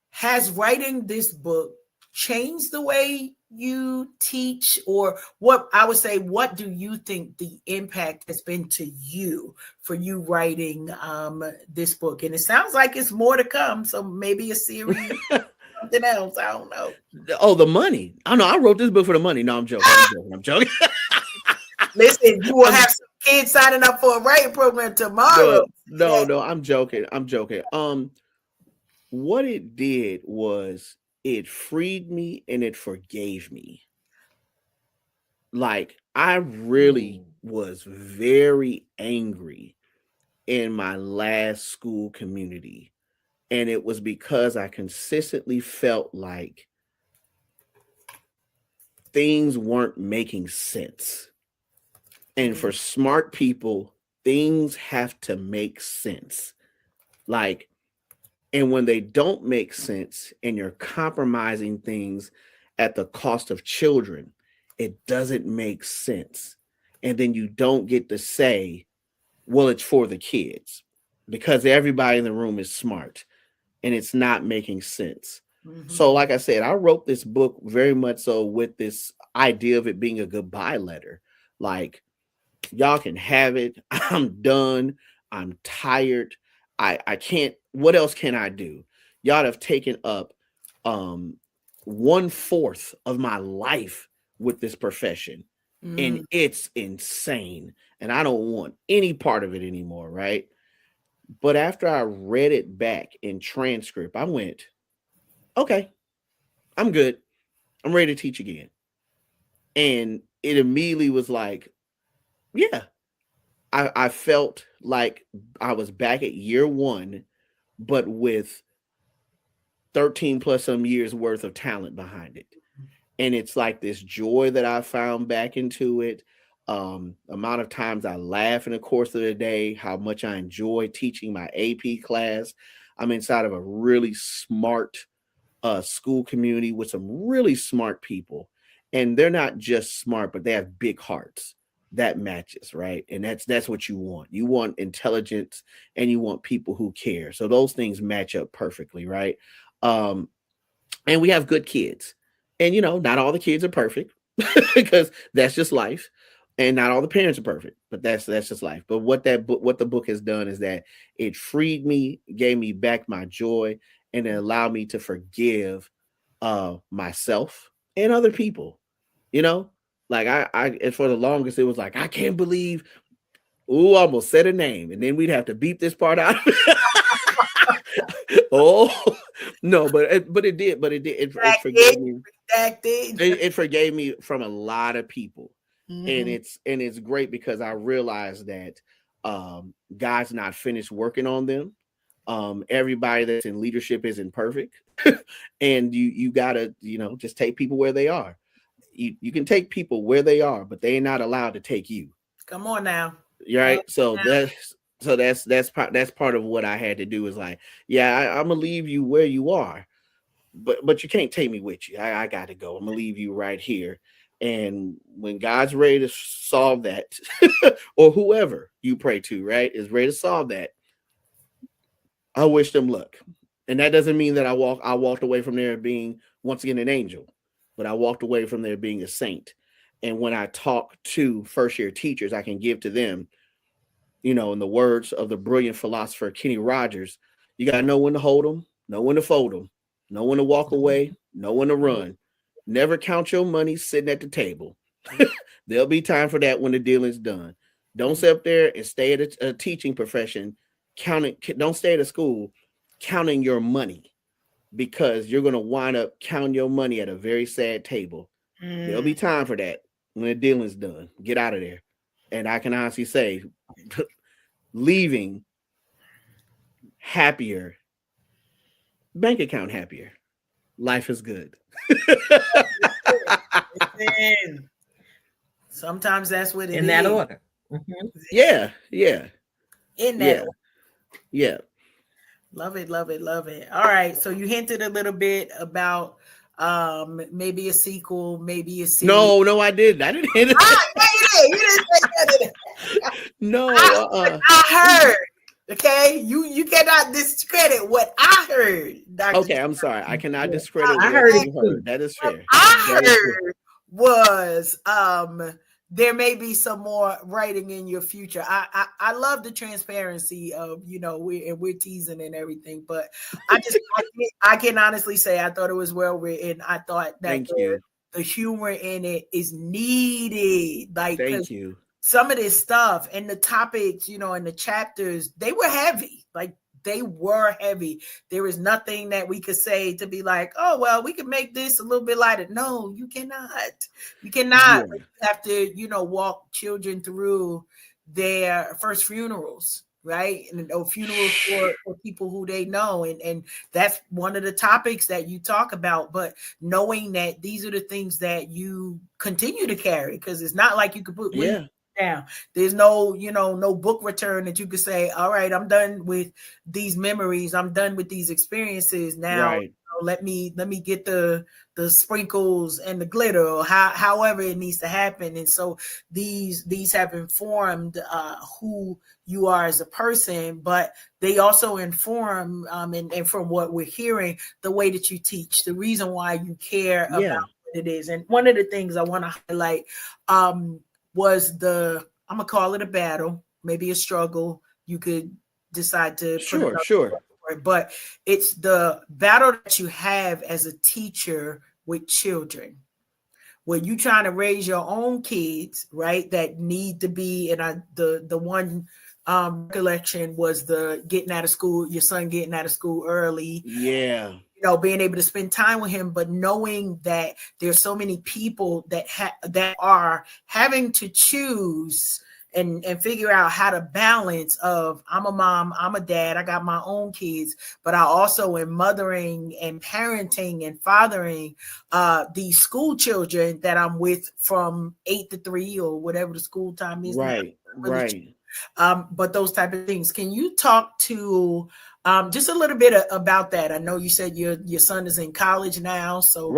has writing this book changed the way you teach, or what I would say, what do you think the impact has been to you for you writing this book? And it sounds like it's more to come. So maybe a series, something else. I don't know. Oh, the money. I know I wrote this book for the money. No, I'm joking. I'm joking. Listen, you will have some kids signing up for a writing program tomorrow. No, I'm joking. What it did was it freed me and it forgave me. Like, I really was very angry in my last school community. And it was because I consistently felt like things weren't making sense. And for smart people, things have to make sense. Like, and when they don't make sense and you're compromising things at the cost of children, it doesn't make sense. And then you don't get to say, well, it's for the kids, because everybody in the room is smart and it's not making sense. So like I said, I wrote this book very much so with this idea of it being a goodbye letter. Like, y'all can have it. I'm done. I'm tired. I can't. What else can I do? Y'all have taken up 1/4 of my life with this profession. And it's insane. And I don't want any part of it anymore, right? But after I read it back in transcript, I went, okay, I'm good. I'm ready to teach again. And it immediately was like, yeah, I felt like I was back at year one, but with 13 plus some years worth of talent behind it. And it's like this joy that I found back into it. Amount of times I laugh in the course of the day, how much I enjoy teaching my AP class. I'm inside of a really smart school community with some really smart people. And they're not just smart, but they have big hearts. That matches, right? And that's what you want. You want intelligence and you want people who care. So those things match up perfectly, right? And we have good kids. And, you know, not all the kids are perfect because that's just life. And not all the parents are perfect, but that's just life. But what the book has done is that it freed me, gave me back my joy, and it allowed me to forgive myself and other people. You know, like and for the longest, it was like, I can't believe, almost said a name, and then we'd have to beep this part out. Oh no, but it did. It forgave me. It forgave me from a lot of people. And it's great because I realized that God's not finished working on them. Everybody that's in leadership isn't perfect. And you gotta, just take people where they are. You can take people where they are, but they're not allowed to take you. Come on now. Right. So that's part of what I had to do is like, yeah, I'm gonna leave you where you are, but you can't take me with you. I gotta go. I'm gonna leave you right here. And when God's ready to solve that, or whoever you pray to, right, is ready to solve that, I wish them luck. And that doesn't mean that I walked away from there being once again an angel, but I walked away from there being a saint. And when I talk to first year teachers, I can give to them, in the words of the brilliant philosopher Kenny Rogers, you got to know when to hold them, know when to fold them, know when to walk away, know when to run. Never count your money sitting at the table. There'll be time for that when the deal is done. Don't sit up there and stay at a teaching profession counting. Don't stay at a school counting your money, because you're going to wind up counting your money at a very sad table. There'll be time for that when the deal is done. Get out of there. And I can honestly say, leaving happier, bank account happier. Life is good. Sometimes that's what it is. In that order. Yeah. In that order. Yeah. Love it. All right. So you hinted a little bit about maybe a sequel, maybe a series. No, I didn't. I didn't hint it. You didn't say that. No. I heard. Okay, you cannot discredit what I heard, Dr. Okay, I'm sorry. I cannot discredit I what heard you it heard. too. That is fair. I That is fair. heard was there may be some more writing in your future. I love the transparency of, you know, we're teasing and everything, but I can honestly say I thought it was well written. I thought that Thank you. the humor in it is needed, like, Thank you. some of this stuff and the topics, you know, and the chapters, they were heavy. Like, they were heavy. There is nothing that we could say to be like, oh, well, we could make this a little bit lighter. No, you cannot. You cannot. Yeah. You have to, you know, walk children through their first funerals, right? And or funerals for people who they know. And that's one of the topics that you talk about. But knowing that these are the things that you continue to carry, because it's not like you could put down. There's no, you know, no book return that you could say, all right, I'm done with these memories. I'm done with these experiences. Now, Right. you know, let me get the sprinkles and the glitter, or however it needs to happen. And so these have informed who you are as a person, but they also inform and from what we're hearing, the way that you teach, the reason why you care about what it is. And one of the things I want to highlight was I'm gonna call it a battle, maybe a struggle. You could decide to Sure. But it's the battle that you have as a teacher with children, where you trying to raise your own kids, right? That need to be, and the one recollection was the getting out of school, your son getting out of school early. Yeah. You know, being able to spend time with him, but knowing that there's so many people that that are having to choose and figure out how to balance of, I'm a mom, I'm a dad, I got my own kids, but I also am mothering and parenting and fathering these school children that I'm with from 8 to 3 or whatever the school time is. Right. But those type of things. Can you talk to just a little bit about that? I know you said your son is in college now, so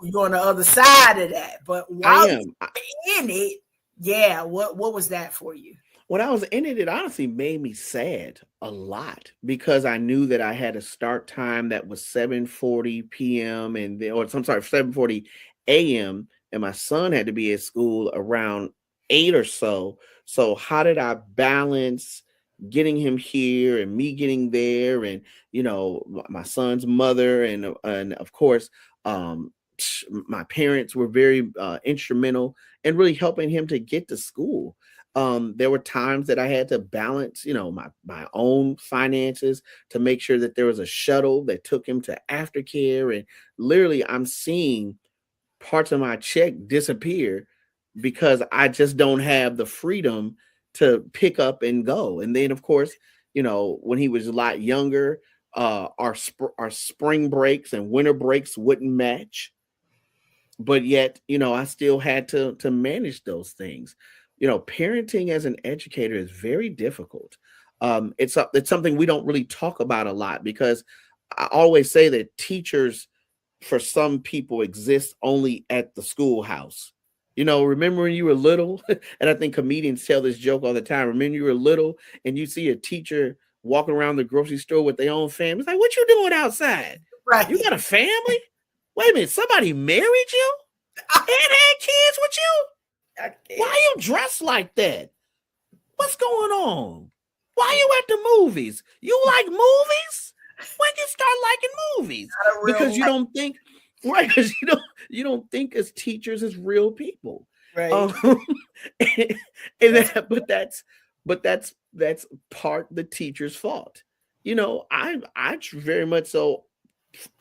you're on the other side of that. But while you're in it, what was that for you? When I was in it, it honestly made me sad a lot, because I knew that I had a start time that was 7:40 p.m. 7:40 a.m. and my son had to be at school around 8 or so. So how did I balance getting him here and me getting there, and, you know, my son's mother and of course my parents were very instrumental in really helping him to get to school. There were times that I had to balance, you know, my own finances to make sure that there was a shuttle that took him to aftercare, and literally I'm seeing parts of my check disappear because I just don't have the freedom to pick up and go. And then, of course, you know, when he was a lot younger, our spring breaks and winter breaks wouldn't match. But yet, you know, I still had to manage those things. You know, parenting as an educator is very difficult. It's something we don't really talk about a lot, because I always say that teachers, for some people, exist only at the schoolhouse. You know, remember when you were little, and I think comedians tell this joke all the time. Remember you were little and you see a teacher walking around the grocery store with their own family. It's like, what you doing outside? Right. You got a family? Wait a minute, somebody married you and had kids with you? Why you dressed like that? What's going on? Why you at the movies? You like movies? When you start liking movies? Because you don't think, right? Because you don't think as teachers as real people, right? But that's part the teacher's fault. You know, I very much so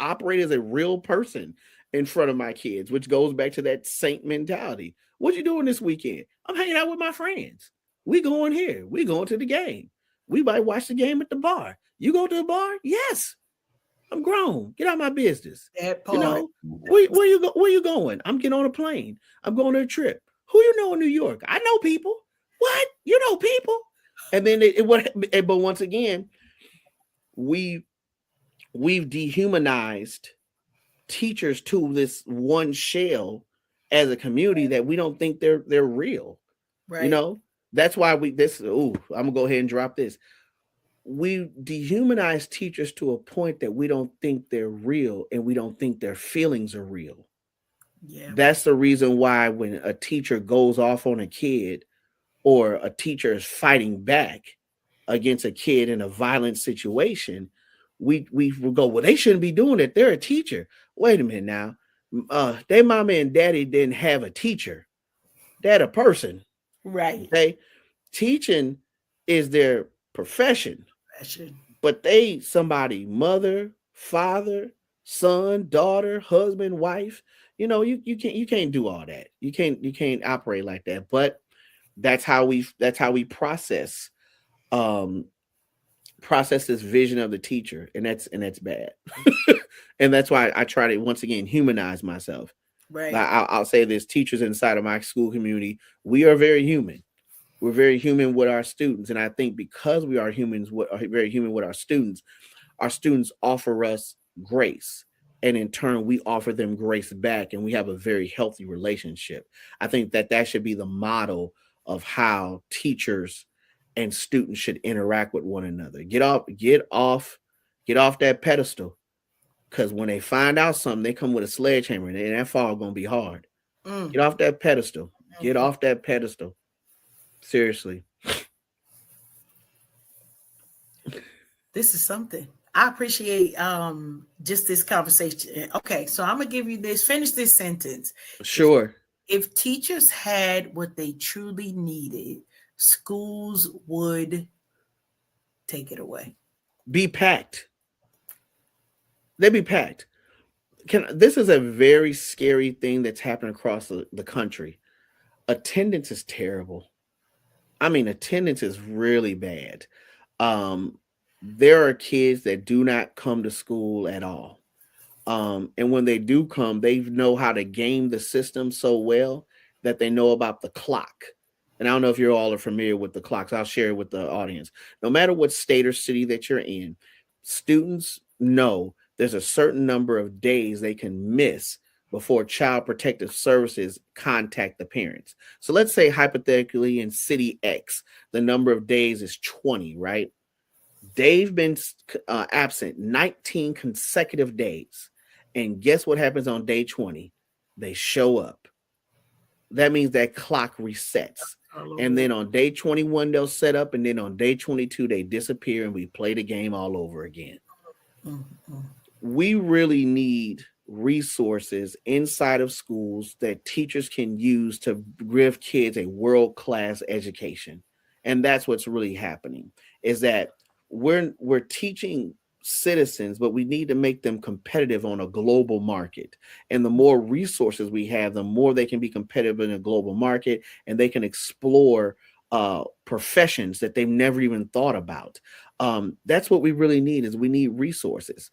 operate as a real person in front of my kids, which goes back to that saint mentality. What you doing this weekend? I'm hanging out with my friends. We going here. We going to the game. We might watch the game at the bar. You go to the bar? Yes. I'm grown. Get out of my business. That part. You know, where you going? I'm getting on a plane. I'm going on a trip. Who you know in New York? I know people. What? You know people? And then but once again, we've dehumanized teachers to this one shell as a community that we don't think they're real. Right. You know, that's why I'm gonna go ahead and drop this. we dehumanize teachers to a point that we don't think they're real and we don't think their feelings are real. Yeah. That's the reason why when a teacher goes off on a kid or a teacher is fighting back against a kid in a violent situation, we will go, well, they shouldn't be doing it. They're a teacher. Wait a minute now. Their mama and daddy didn't have a teacher. They're a person. Right. Okay. Teaching is their profession, Passion. but they somebody mother, father, son, daughter, husband, wife. You can't do all that. You can't operate like that. But that's how we process this vision of the teacher, and that's bad. And that's why I try to once again humanize myself. Right. I'll say this: teachers inside of my school community, we are very human. We're very human with our students, and I think because we are very human with our students offer us grace, and in turn, we offer them grace back, and we have a very healthy relationship. I think that should be the model of how teachers and students should interact with one another. Get off that pedestal, because when they find out something, they come with a sledgehammer, and that fall gonna be hard. Get off that pedestal. Get off that pedestal. Seriously. This is something. I appreciate just this conversation. Okay, so I'm gonna give you this. Finish this sentence. Sure. If teachers had what they truly needed, schools would take it away. Be packed. They'd be packed. This is a very scary thing that's happening across the country. Attendance is terrible. I mean, attendance is really bad. There are kids that do not come to school at all. And when they do come, they know how to game the system so well that they know about the clock. And I don't know if you all are familiar with the clocks. I'll share it with the audience. No matter what state or city that you're in, students know there's a certain number of days they can miss before Child Protective Services contact the parents. So let's say hypothetically in city X, the number of days is 20, right? They've been absent 19 consecutive days. And guess what happens on day 20? They show up. That means that clock resets. And then on day 21, they'll set up. And then on day 22, they disappear and we play the game all over again. We really need resources inside of schools that teachers can use to give kids a world-class education. And that's what's really happening, is that we're teaching citizens, but we need to make them competitive on a global market. And the more resources we have, the more they can be competitive in a global market, and they can explore professions that they've never even thought about. That's what we really need, is we need resources.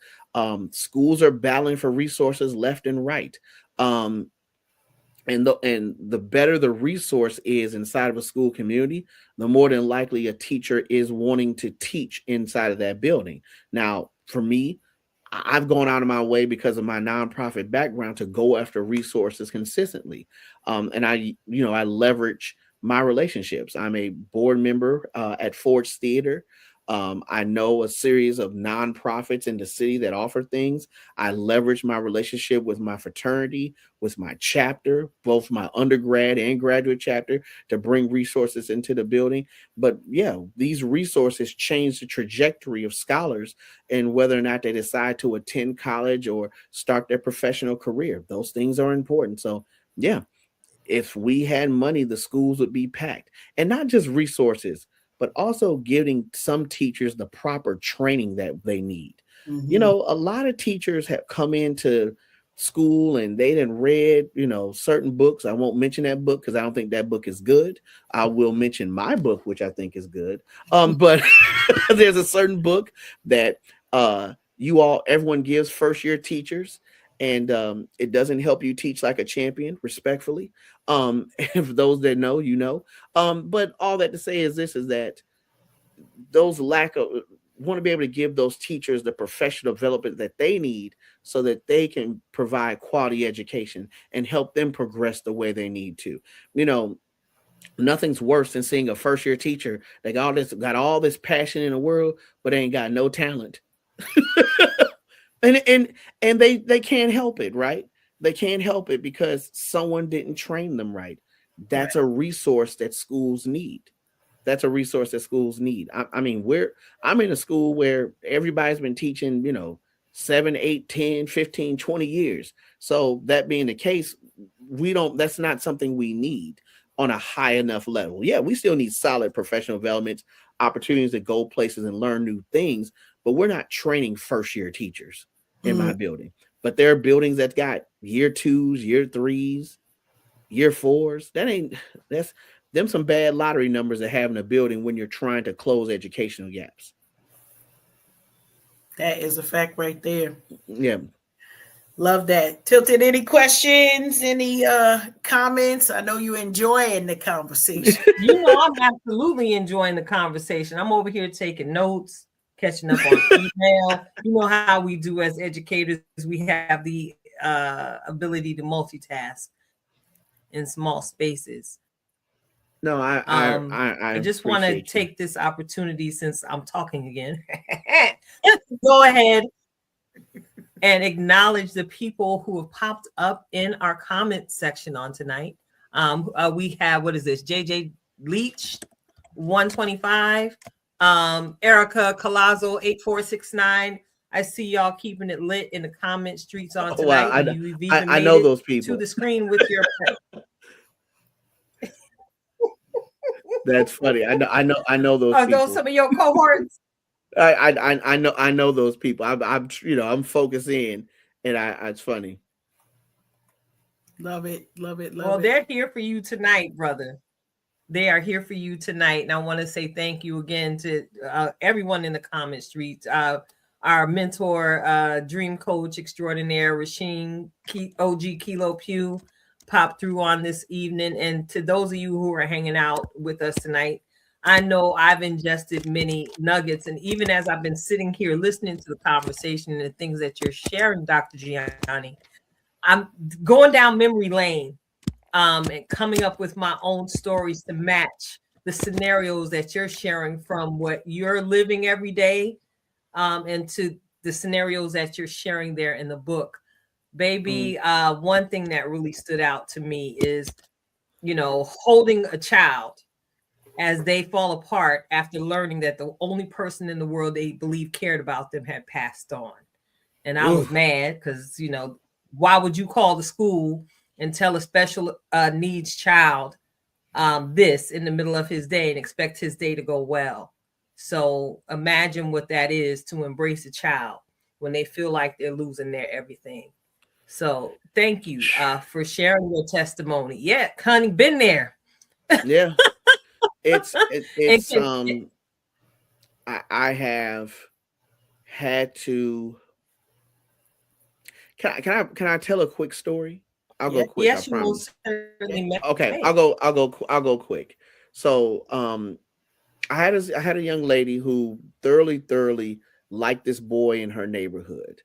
Schools are battling for resources left and right. And the better the resource is inside of a school community, the more than likely a teacher is wanting to teach inside of that building. Now, for me, I've gone out of my way because of my nonprofit background to go after resources consistently. And I leverage my relationships. I'm a board member at Ford's Theater. I know a series of nonprofits in the city that offer things. I leverage my relationship with my fraternity, with my chapter, both my undergrad and graduate chapter, to bring resources into the building. But yeah, these resources change the trajectory of scholars and whether or not they decide to attend college or start their professional career. Those things are important. So yeah, if we had money, the schools would be packed, and not just resources, but also giving some teachers the proper training that they need. A lot of teachers have come into school and they done read, certain books. I won't mention that book because I don't think that book is good. I will mention my book, which I think is good. But there's a certain book that everyone gives first year teachers, and it doesn't help you teach like a champion, respectfully. If those that know, but all that to say is this, is that those want to be able to give those teachers the professional development that they need so that they can provide quality education and help them progress the way they need to. Nothing's worse than seeing a first year teacher that got all this passion in the world, but they ain't got no talent. and they can't help it, right? They can't help it because someone didn't train them right. That's a resource that schools need. That's a resource that schools need. I mean, I'm in a school where everybody's been teaching, 7, 8, 10, 15, 20 years. So that being the case, that's not something we need on a high enough level. Yeah, we still need solid professional development, opportunities to go places and learn new things, but we're not training first year teachers in my building. But there are buildings that got year 2s, year 3s, year 4s. That's them some bad lottery numbers to have in a building when you're trying to close educational gaps. That is a fact right there. Yeah. Love that. Tilted, any questions, any comments? I know you're enjoying the conversation. I'm absolutely enjoying the conversation. I'm over here taking notes, catching up on email. You know how we do as educators, we have the ability to multitask in small spaces. No, I just want to take this opportunity, since I'm talking again, go ahead and acknowledge the people who have popped up in our comment section on tonight. We have, what is this? JJ Leach, 125. Erica Colazzo, 8469. I see y'all keeping it lit in the comment streets on tonight. Wow, I know those people. To the screen with your That's funny. I know those. Are people. Those some of your cohorts? I know those people. I'm focused in, and it's funny. Love it. Well, they're here for you tonight, brother. They are here for you tonight, and I want to say thank you again to everyone in the comment streets. Our mentor, dream coach extraordinaire, Rasheen OG Kilo Pugh, popped through on this evening. And to those of you who are hanging out with us tonight, I know I've ingested many nuggets. And even as I've been sitting here listening to the conversation and the things that you're sharing, Dr. Giani, I'm going down memory lane and coming up with my own stories to match the scenarios that you're sharing from what you're living every day and to the scenarios that you're sharing there in the book. Baby, one thing that really stood out to me is, holding a child as they fall apart after learning that the only person in the world they believe cared about them had passed on. And I was mad because, why would you call the school and tell a special needs child this in the middle of his day and expect his day to go well? So imagine what that is to embrace a child when they feel like they're losing their everything. So thank you for sharing your testimony. Yeah, Connie, been there. Yeah. It's I have had to. Can I tell a quick story? I'll go quick. Yes, I promise. Okay, I'll go quick. So I had a young lady who thoroughly liked this boy in her neighborhood.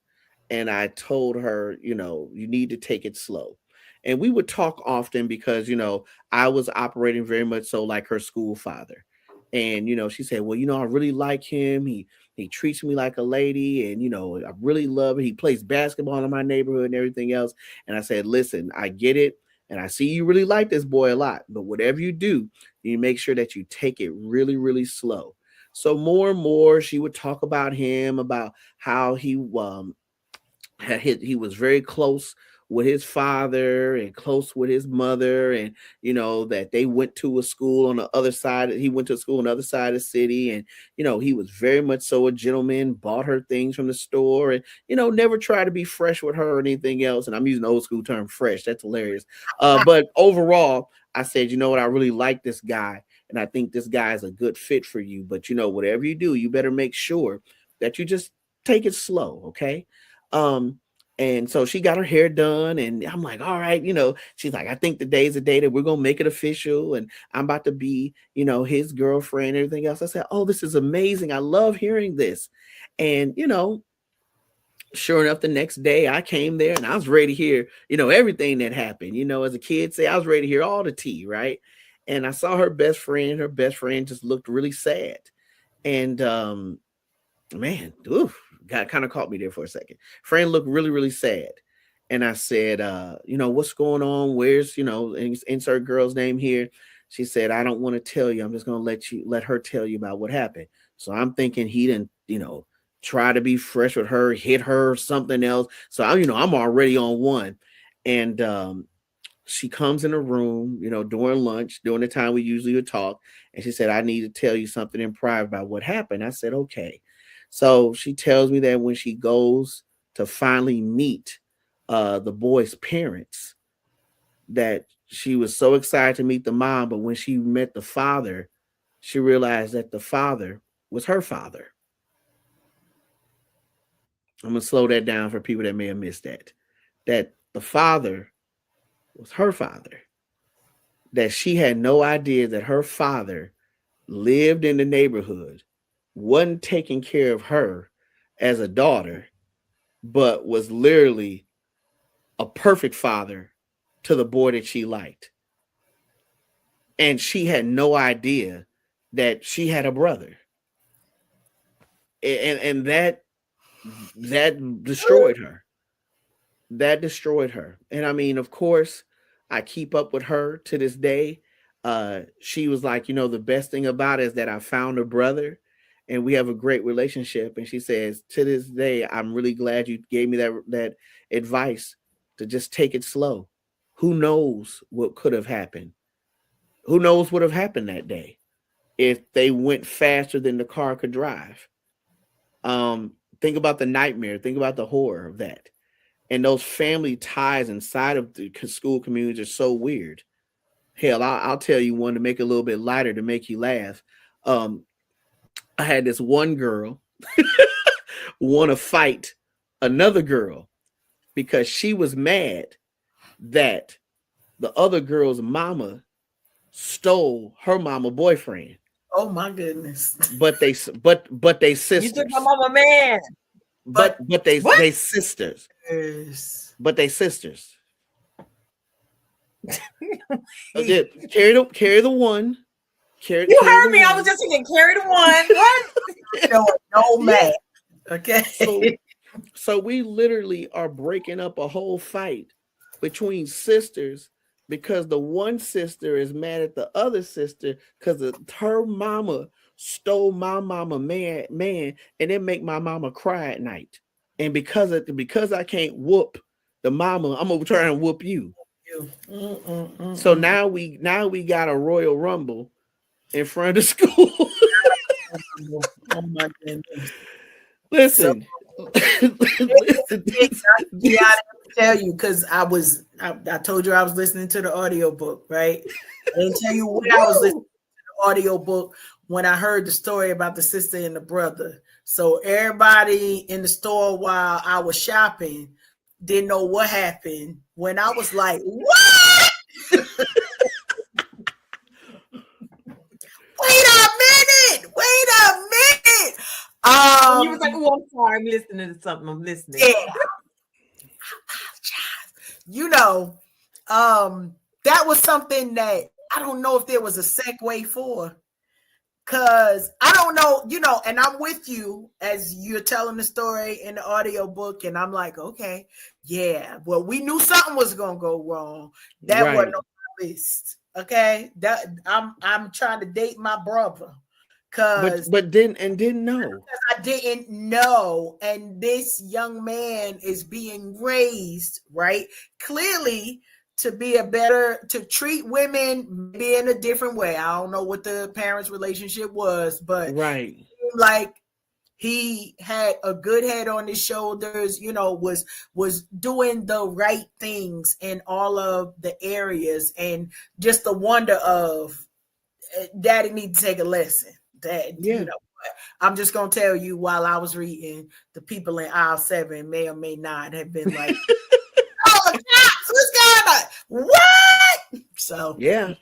And I told her, you need to take it slow. And we would talk often because, I was operating very much so like her school father. And, she said, well, I really like him. He treats me like a lady. And, I really love it. He plays basketball in my neighborhood and everything else. And I said, listen, I get it. And I see you really like this boy a lot. But whatever you do, you make sure that you take it really, really slow. So more and more, she would talk about him, about how he was very close with his father and close with his mother, and that they went to a school on the other side. He went to a school on the other side of the city, and he was very much so a gentleman, bought her things from the store, and never tried to be fresh with her or anything else. And I'm using the old school term fresh. That's hilarious. But overall, I said, you know what, I really like this guy, and I think this guy is a good fit for you. But whatever you do, you better make sure that you just take it slow, okay? And so she got her hair done, and I'm like, all right, she's like, I think today's the day that we're going to make it official, and I'm about to be, his girlfriend and everything else. I said, oh, this is amazing. I love hearing this. And, sure enough, the next day I came there and I was ready to hear, everything that happened, as a kid say, I was ready to hear all the tea. Right. And I saw her best friend. Her best friend just looked really sad. And man, oof, God kind of caught me there for a second. Friend looked really, really sad. And I said, what's going on? Where's, insert girl's name here. She said, I don't want to tell you. I'm just going to let her tell you about what happened. So I'm thinking he didn't, try to be fresh with her, hit her, something else. So I'm already on one. And she comes in the room, during lunch, during the time we usually would talk. And she said, I need to tell you something in private about what happened. I said, okay. So she tells me that when she goes to finally meet the boy's parents, that she was so excited to meet the mom, but when she met the father, she realized that the father was her father. I'm going to slow that down for people that may have missed that. That the father was her father. That she had no idea that her father lived in the neighborhood, wasn't taking care of her as a daughter, but was literally a perfect father to the boy that she liked. And she had no idea that she had a brother. And that destroyed her. That destroyed her. And I mean, of course, I keep up with her to this day. She was like, the best thing about it is that I found a brother and we have a great relationship. And she says, to this day, I'm really glad you gave me that advice to just take it slow. Who knows what could have happened? Who knows what would have happened that day if they went faster than the car could drive? Think about the nightmare. Think about the horror of that. And those family ties inside of the school communities are so weird. Hell, I'll tell you one to make it a little bit lighter to make you laugh. I had this one girl want to fight another girl because she was mad that the other girl's mama stole her mama boyfriend. Oh my goodness! But they sisters. You took my mama man. But they sisters. Yes. But they sisters. Okay, carry the one. You heard me. I was just thinking, carry the one. What? No man. Okay. So we literally are breaking up a whole fight between sisters because the one sister is mad at the other sister because her mama stole my mama man, and then make my mama cry at night. And because I can't whoop the mama, I'm gonna try and whoop you. So now we got a Royal Rumble in front of the school. Oh my goodness. Listen. I tell you, because I told you I was listening to the audiobook, right? I didn't tell you when I was listening to the audiobook when I heard the story about the sister and the brother. So everybody in the store while I was shopping didn't know what happened when I was like, what? Wait a minute. You was like, oh, I'm sorry. I'm listening to something. I'm listening. Yeah. That was something that I don't know if there was a segue for. Because I don't know, and I'm with you as you're telling the story in the audiobook, and I'm like, okay, yeah, well, we knew something was gonna go wrong. That right. wasn't on my list. Okay. That I'm trying to date my brother. Didn't know. Because I didn't know. And this young man is being raised, right? Clearly to treat women maybe in a different way. I don't know what the parents' relationship was, but right. Like he had a good head on his shoulders, was doing the right things in all of the areas, and just the wonder of daddy need to take a lesson. I'm just gonna tell you, while I was reading, the people in aisle 7 may or may not have been like, oh, what's going on? What? So yeah.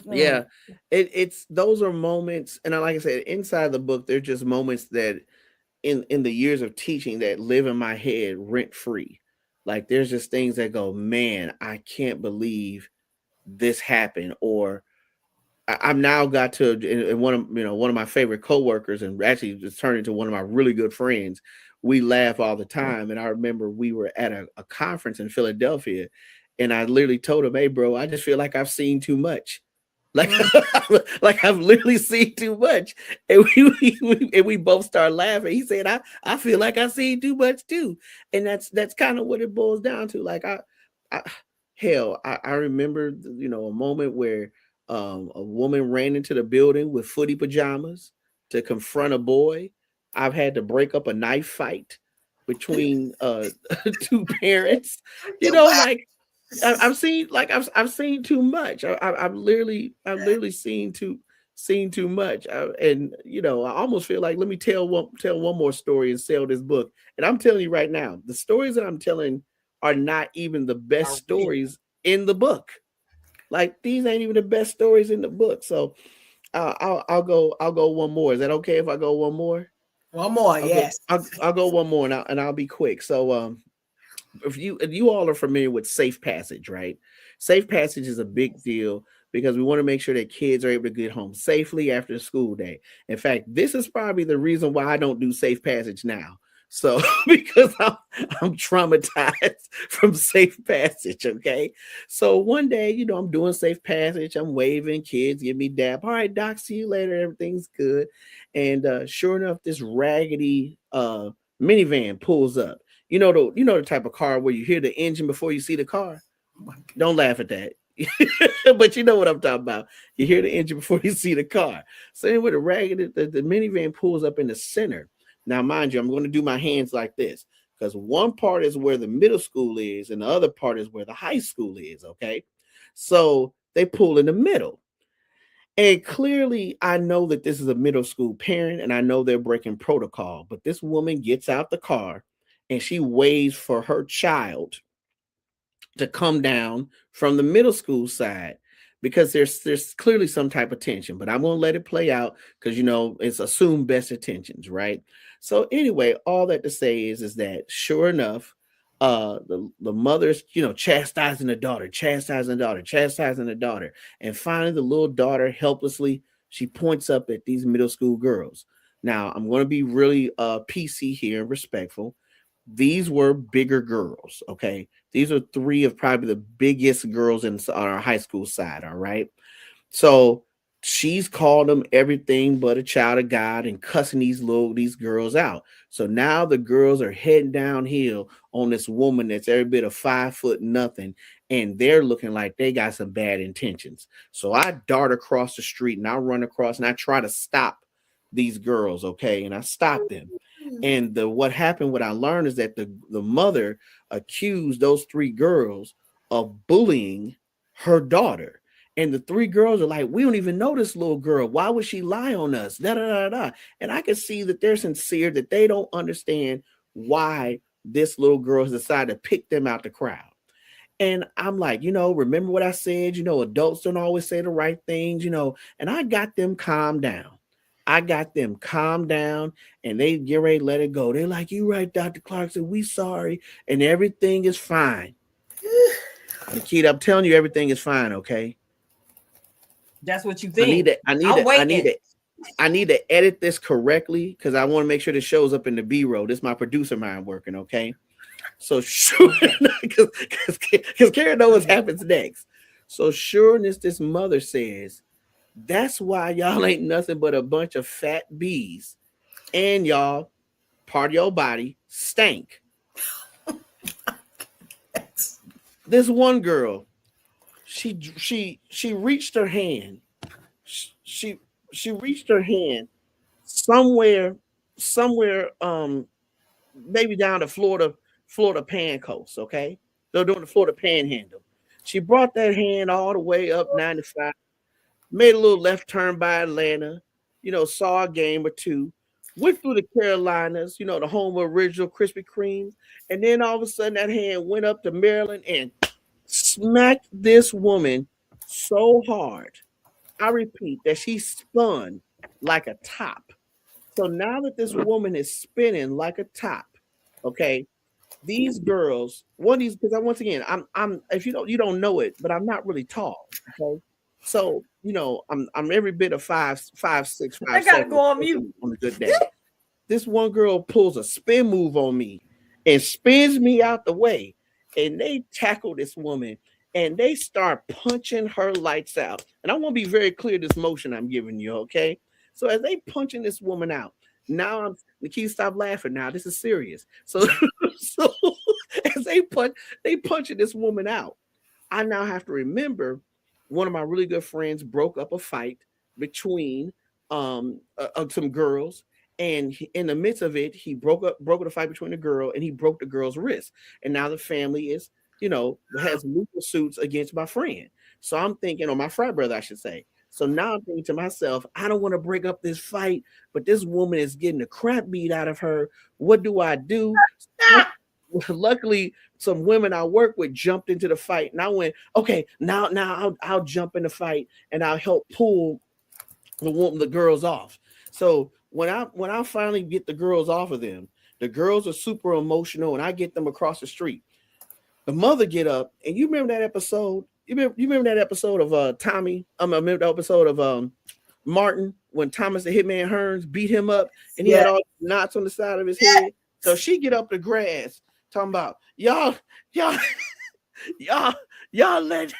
Yeah, it's those are moments, and like I said, inside the book, they're just moments that in the years of teaching that live in my head rent free. Like there's just things that go, man, I can't believe this happened, or I'm now got to, and one of my favorite coworkers, and actually just turned into one of my really good friends. We laugh all the time, and I remember we were at a conference in Philadelphia, and I literally told him, "Hey, bro, I just feel like I've seen too much." Like, like I've literally seen too much, and we both start laughing. He said, "I feel like I seen too much too," and that's kind of what it boils down to. Like I hell, I remember a moment where a woman ran into the building with footy pajamas to confront a boy. I've had to break up a knife fight between two parents. Like I've seen I've seen too much. I've literally seen too much. And I almost feel like let me tell one more story and sell this book. And I'm telling you right now, the stories that I'm telling are not even the best stories in the book. Like these ain't even the best stories in the book. So I'll go one more. Is that okay if I go one more? One more, I'll yes. I'll go one more, and I'll be quick. So if you all are familiar with safe passage, right? Safe passage is a big deal because we want to make sure that kids are able to get home safely after the school day. In fact, this is probably the reason why I don't do safe passage now. So because I'm traumatized from safe passage. Okay. So one day, I'm doing safe passage. I'm waving, kids give me dap. All right, doc, see you later. Everything's good. And sure enough, this raggedy minivan pulls up. The type of car where you hear the engine before you see the car. Don't laugh at that. But you know what I'm talking about. You hear the engine before you see the car. So anyway, the minivan pulls up in the center. Now, mind you, I'm going to do my hands like this because one part is where the middle school is and the other part is where the high school is. Okay. So they pull in the middle. And clearly, I know that this is a middle school parent and I know they're breaking protocol. But this woman gets out the car and she waits for her child to come down from the middle school side because there's clearly some type of tension, but I'm going to let it play out because it's assumed best intentions, right? So anyway, all that to say is that sure enough, the mother's chastising the daughter, chastising the daughter, and finally the little daughter helplessly she points up at these middle school girls. Now I'm going to be really PC here and respectful. These were bigger girls. Okay. These are three of probably the biggest girls on our high school side. All right. So she's called them everything but a child of God and cussing these girls out. So now the girls are heading downhill on this woman that's every bit of 5 foot nothing. And they're looking like they got some bad intentions. So I dart across the street and I run across and I try to stop these girls. Okay. And I stop them. And what I learned is that the mother accused those 3 girls of bullying her daughter. And the 3 girls are like, we don't even know this little girl. Why would she lie on us? Da, da, da, da. And I can see that they're sincere, that they don't understand why this little girl has decided to pick them out the crowd. And I'm like, remember what I said? Adults don't always say the right things, and I got them calmed down. And they get ready to let it go. They're like, you right, Dr. Clarkson, we sorry. And everything is fine. Nikita, I'm telling you, everything is fine, okay? That's what you think. I need to edit this correctly because I want to make sure this shows up in the B-roll. This is my producer mind working, okay? So sure, because Karen knows what happens next. So sure as this mother says, that's why y'all ain't nothing but a bunch of fat bees. And y'all, part of your body stank. This one girl, she reached her hand. She reached her hand somewhere, maybe down to Florida Pan Coast, okay? They're doing the Florida Panhandle. She brought that hand all the way up 95. Made a little left turn by Atlanta, saw a game or two, went through the Carolinas, the home of original Krispy Kreme. And then all of a sudden that hand went up to Maryland and smacked this woman so hard. I repeat that she spun like a top. So now that this woman is spinning like a top, okay, these girls, because once again, I'm if you don't know it, but I'm not really tall, okay? So, I'm every bit of 5'6", I gotta go on mute on a good day. This one girl pulls a spin move on me and spins me out the way. And they tackle this woman and they start punching her lights out. And I want to be very clear this motion I'm giving you, okay? So as they punching this woman out, now Nikki, stop laughing now. This is serious. So as they punching this woman out, I now have to remember one of my really good friends broke up a fight between some girls, and in the midst of it, he broke the fight between the girl, and he broke the girl's wrist. And now the family is, has legal suits against my friend. So I'm thinking, or my frat brother, I should say. So now I'm thinking to myself, I don't want to break up this fight, but this woman is getting the crap beat out of her. What do I do? Luckily, some women I work with jumped into the fight, and I went, okay, now I'll jump in the fight and I'll help pull the girls off. So when I finally get the girls off of them, the girls are super emotional, and I get them across the street. The mother get up, and you remember that episode? You remember that episode of Tommy? I remember the episode of Martin when Thomas the Hitman Hearns beat him up, and he had all knots on the side of his head. So she get up the grass talking about y'all let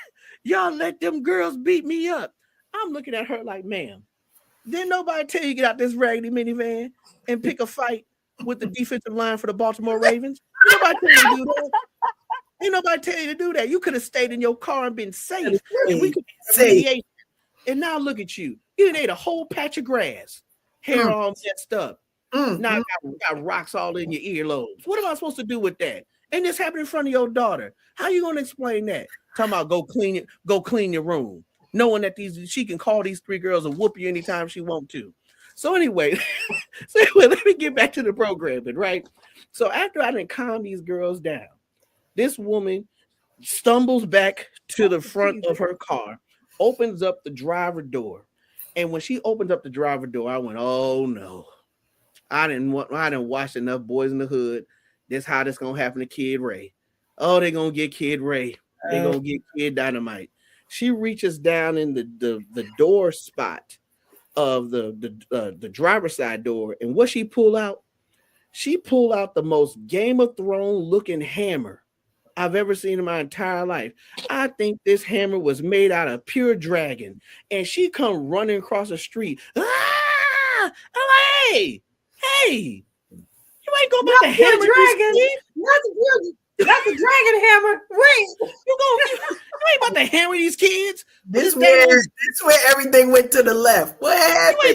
them girls beat me up. I'm looking at her like, ma'am, didn't nobody tell you to get out this raggedy minivan and pick a fight with the defensive line for the Baltimore Ravens? Nobody tell you to do that. Ain't nobody tell you to do that. You could have stayed in your car and been safe, and we could say. And now look at you. You done ate a whole patch of grass, hair all messed up. Now got rocks all in your earlobes. What am I supposed to do with that? And this happened in front of your daughter. How you gonna explain that? Talking about go clean your room, knowing that she can call these three girls and whoop you anytime she want to. So anyway, let me get back to the programming, right? So after I done calm these girls down, this woman stumbles back to the front of her car, opens up the driver door. And when she opens up the driver door, I went, oh no. I didn't watch enough Boys in the Hood. This how this gonna happen to Kid Ray. Oh, they're gonna get Kid Ray. They're gonna get Kid Dynamite. She reaches down in the door spot of the driver's side door, and what she pulled out? She pulled out the most Game of Thrones looking hammer I've ever seen in my entire life. I think this hammer was made out of pure dragon. And she come running across the street. Ah! I'm like, hey, you ain't gonna about to hammer dragon. Not the dragon hammer. Wait, you ain't about to hammer these kids. This where everything went to the left. What happened? You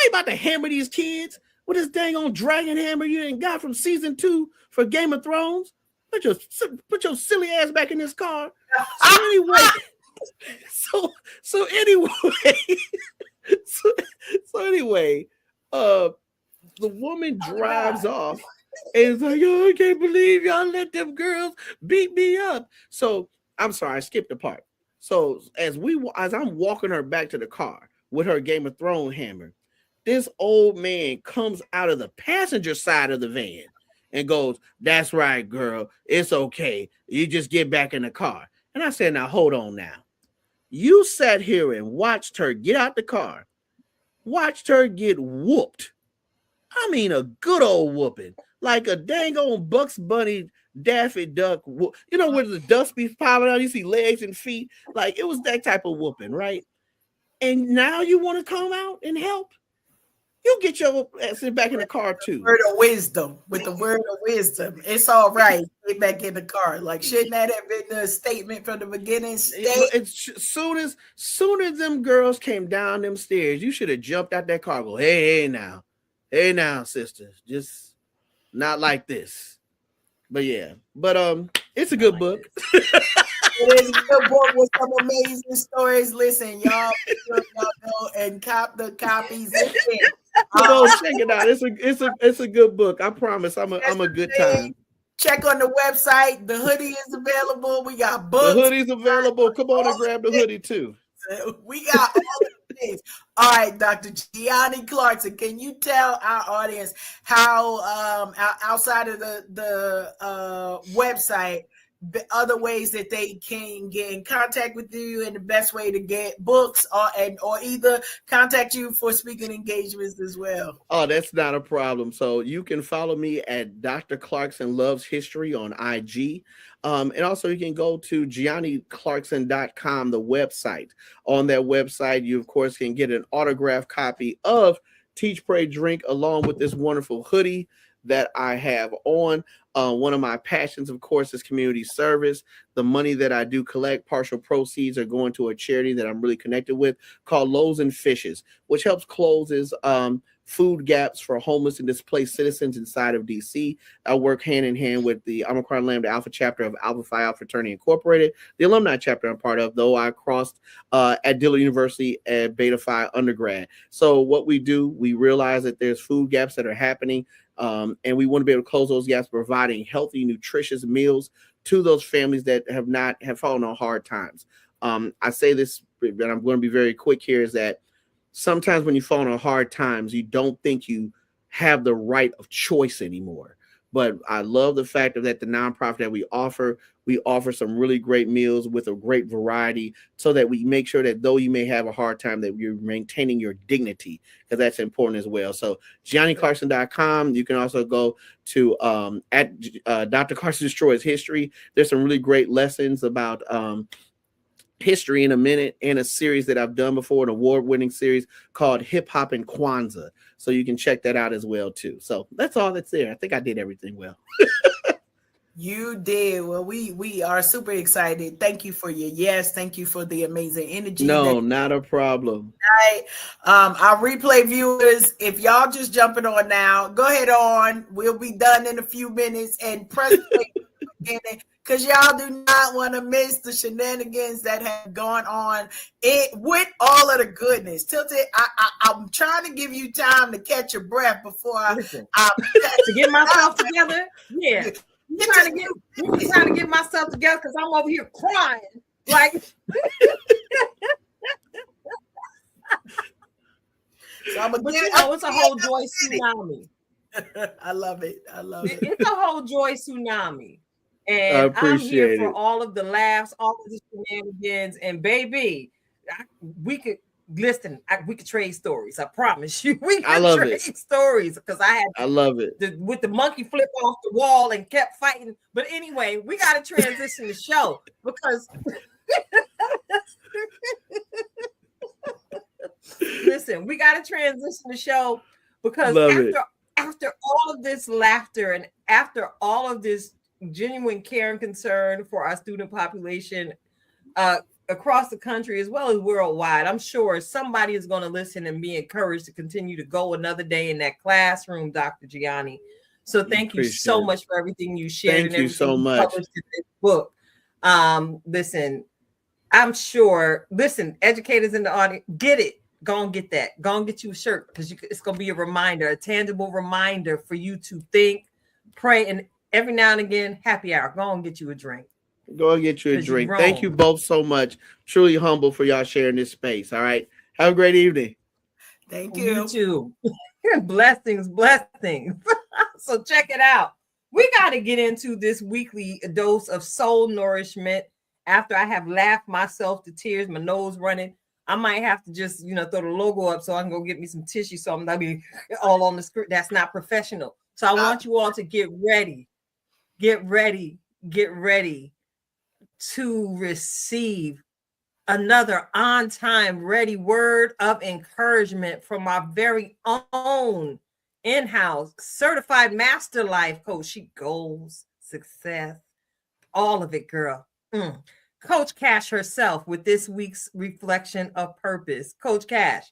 ain't about to hammer these kids with this dang on dragon hammer you ain't got from season 2 for Game of Thrones. Put your silly ass back in this car. So anyway, the woman drives off and is like, oh, I can't believe y'all let them girls beat me up. So I'm sorry, I skipped a part. So as I'm walking her back to the car with her Game of Thrones hammer, this old man comes out of the passenger side of the van and goes, that's right, girl. It's okay. You just get back in the car. And I said, now, hold on now. You sat here and watched her get out the car, watched her get whooped. I mean, a good old whooping, like a dang old Bugs Bunny, Daffy Duck. You know, where the dust be piling out, you see legs and feet. Like, it was that type of whooping, right? And now you want to come out and help? You get your ass back in the car too. With the word of wisdom. It's all right. Get back in the car. Like, shouldn't that have been the statement from the beginning? Soon as them girls came down them stairs, you should have jumped out that car. Go, hey now, sisters, just not like this. But yeah, it's a good book. It is a good book with some amazing stories. Listen, y'all go and cop the copies. Check it out. It's a good book. I promise. I'm a good time. Check on the website. The hoodie is available. We got books. The hoodie's available. Come on and grab the hoodie too. We got all the things. All right, Dr. Giani Clarkson, can you tell our audience how outside of the website other ways that they can get in contact with you, and the best way to get books, or either contact you for speaking engagements as well? Oh, that's not a problem. So you can follow me at Dr. Clarkson Loves History on IG. And also you can go to GianiClarkson.com, the website. On that website, you of course can get an autographed copy of Teach, Pray, Drink, along with this wonderful hoodie that I have on. One of my passions, of course, is community service. The money that I do collect, partial proceeds are going to a charity that I'm really connected with called Loaves and Fishes, which helps closes food gaps for homeless and displaced citizens inside of DC. I work hand in hand with the Omicron Lambda Alpha chapter of Alpha Phi Alpha Fraternity Incorporated, the alumni chapter I'm part of, though I crossed at Dillard University at Beta Phi undergrad. So what we do, we realize that there's food gaps that are happening, and we want to be able to close those gaps, providing healthy, nutritious meals to those families that have fallen on hard times. I say this, and I'm going to be very quick here, is that sometimes when you fall on hard times, you don't think you have the right of choice anymore. But I love the fact that the nonprofit that we offer some really great meals with a great variety, so that we make sure that though you may have a hard time, that you're maintaining your dignity, because that's important as well. So GianiClarkson.com. You can also go to at Dr. Clarkson Destroys History. There's some really great lessons about history in a minute, and a series that I've done before, an award-winning series called Hip Hop and Kwanzaa. So you can check that out as well too. So that's all that's there. I think I did everything well. You did. Well, we are super excited. Thank you for your yes. Thank you for the amazing energy. No, not a problem. Right. Our replay viewers, if y'all just jumping on now, go ahead on. We'll be done in a few minutes, and press play because y'all do not want to miss the shenanigans that have gone on with all of the goodness. Tilted, I'm trying to give you time to catch your breath before to get myself together. Yeah. I'm trying to get myself together because I'm over here crying. Like, so it's a whole joy tsunami. I love it. It's a whole joy tsunami. And I appreciate I'm here for all of the laughs, all of the shenanigans. And baby, we could trade stories. I promise you. We could trade stories, because I love it. With the monkey flip off the wall and kept fighting. But anyway, we got to transition the show, because listen, we got to transition the show, because after all of this laughter and after all of this genuine care and concern for our student population across the country as well as worldwide, I'm sure somebody is going to listen and be encouraged to continue to go another day in that classroom, Dr. Giani. So thank you so much for everything you shared. Thank you so much. Published in this book. Listen, I'm sure, educators in the audience, get it. Go and get that. Go and get you a shirt, because it's going to be a reminder, a tangible reminder for you to think, pray, and every now and again, happy hour. Go and get you a drink. Go and get you a drink. Thank you both so much. Truly humble for y'all sharing this space. All right. Have a great evening. Thank you. You too. Blessings. So check it out. We got to get into this weekly dose of soul nourishment. After I have laughed myself to tears, my nose running, I might have to just, throw the logo up so I can go get me some tissue, so I'm not be all on the screen. That's not professional. So I want you all to get ready to receive another on-time ready word of encouragement from our very own in-house certified master life coach. She goals, success, all of it, girl. Coach Cash herself with this week's reflection of purpose. Coach Cash,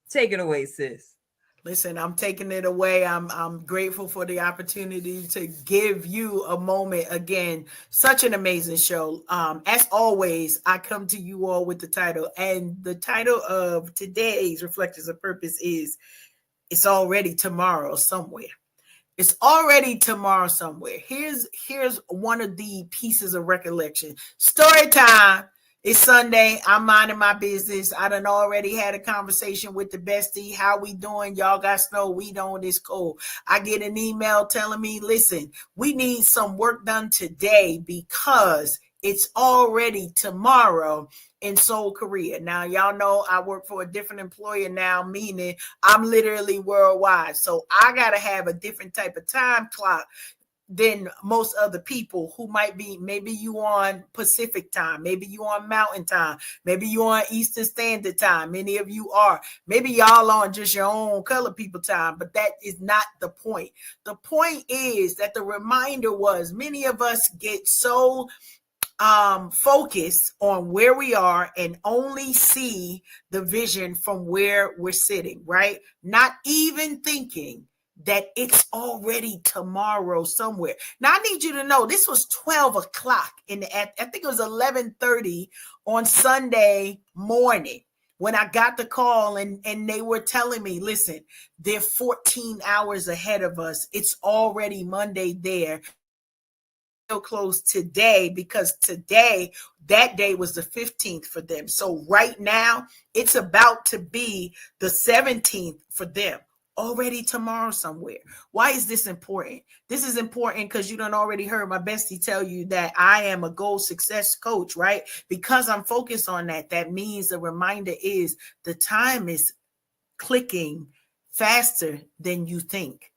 take it away, sis. Listen, I'm taking it away. I'm grateful for the opportunity to give you a moment again. Such an amazing show. As always, I come to you all with the title, and the title of today's Reflections of Purpose is "It's Already Tomorrow Somewhere." It's already tomorrow somewhere. Here's one of the pieces of recollection. Story time. It's Sunday. I'm minding my business. I done already had a conversation with the bestie. How we doing? Y'all got snow. We don't. It's cold. I get an email telling me, listen, we need some work done today because it's already tomorrow in Seoul, Korea. Now, y'all know I work for a different employer now, meaning I'm literally worldwide. So I got to have a different type of time clock than most other people who might be, maybe you on Pacific time, maybe you on Mountain time, maybe you on Eastern Standard Time. Many of you are. Maybe y'all on just your own color people time, but that is not the point. The point is that the reminder was many of us get so focus on where we are and only see the vision from where we're sitting, right? Not even thinking that it's already tomorrow somewhere. Now, I need you to know this was 12 o'clock I think it was 11:30 on Sunday morning when I got the call and they were telling me, listen, they're 14 hours ahead of us. It's already Monday there. Close today because today, that day was the 15th for them. So right now it's about to be the 17th for them. Already tomorrow somewhere. Why is this important? This is important because you done already heard my bestie tell you that I am a goal success coach, right? Because I'm focused on that. That means the reminder is the time is clicking faster than you think.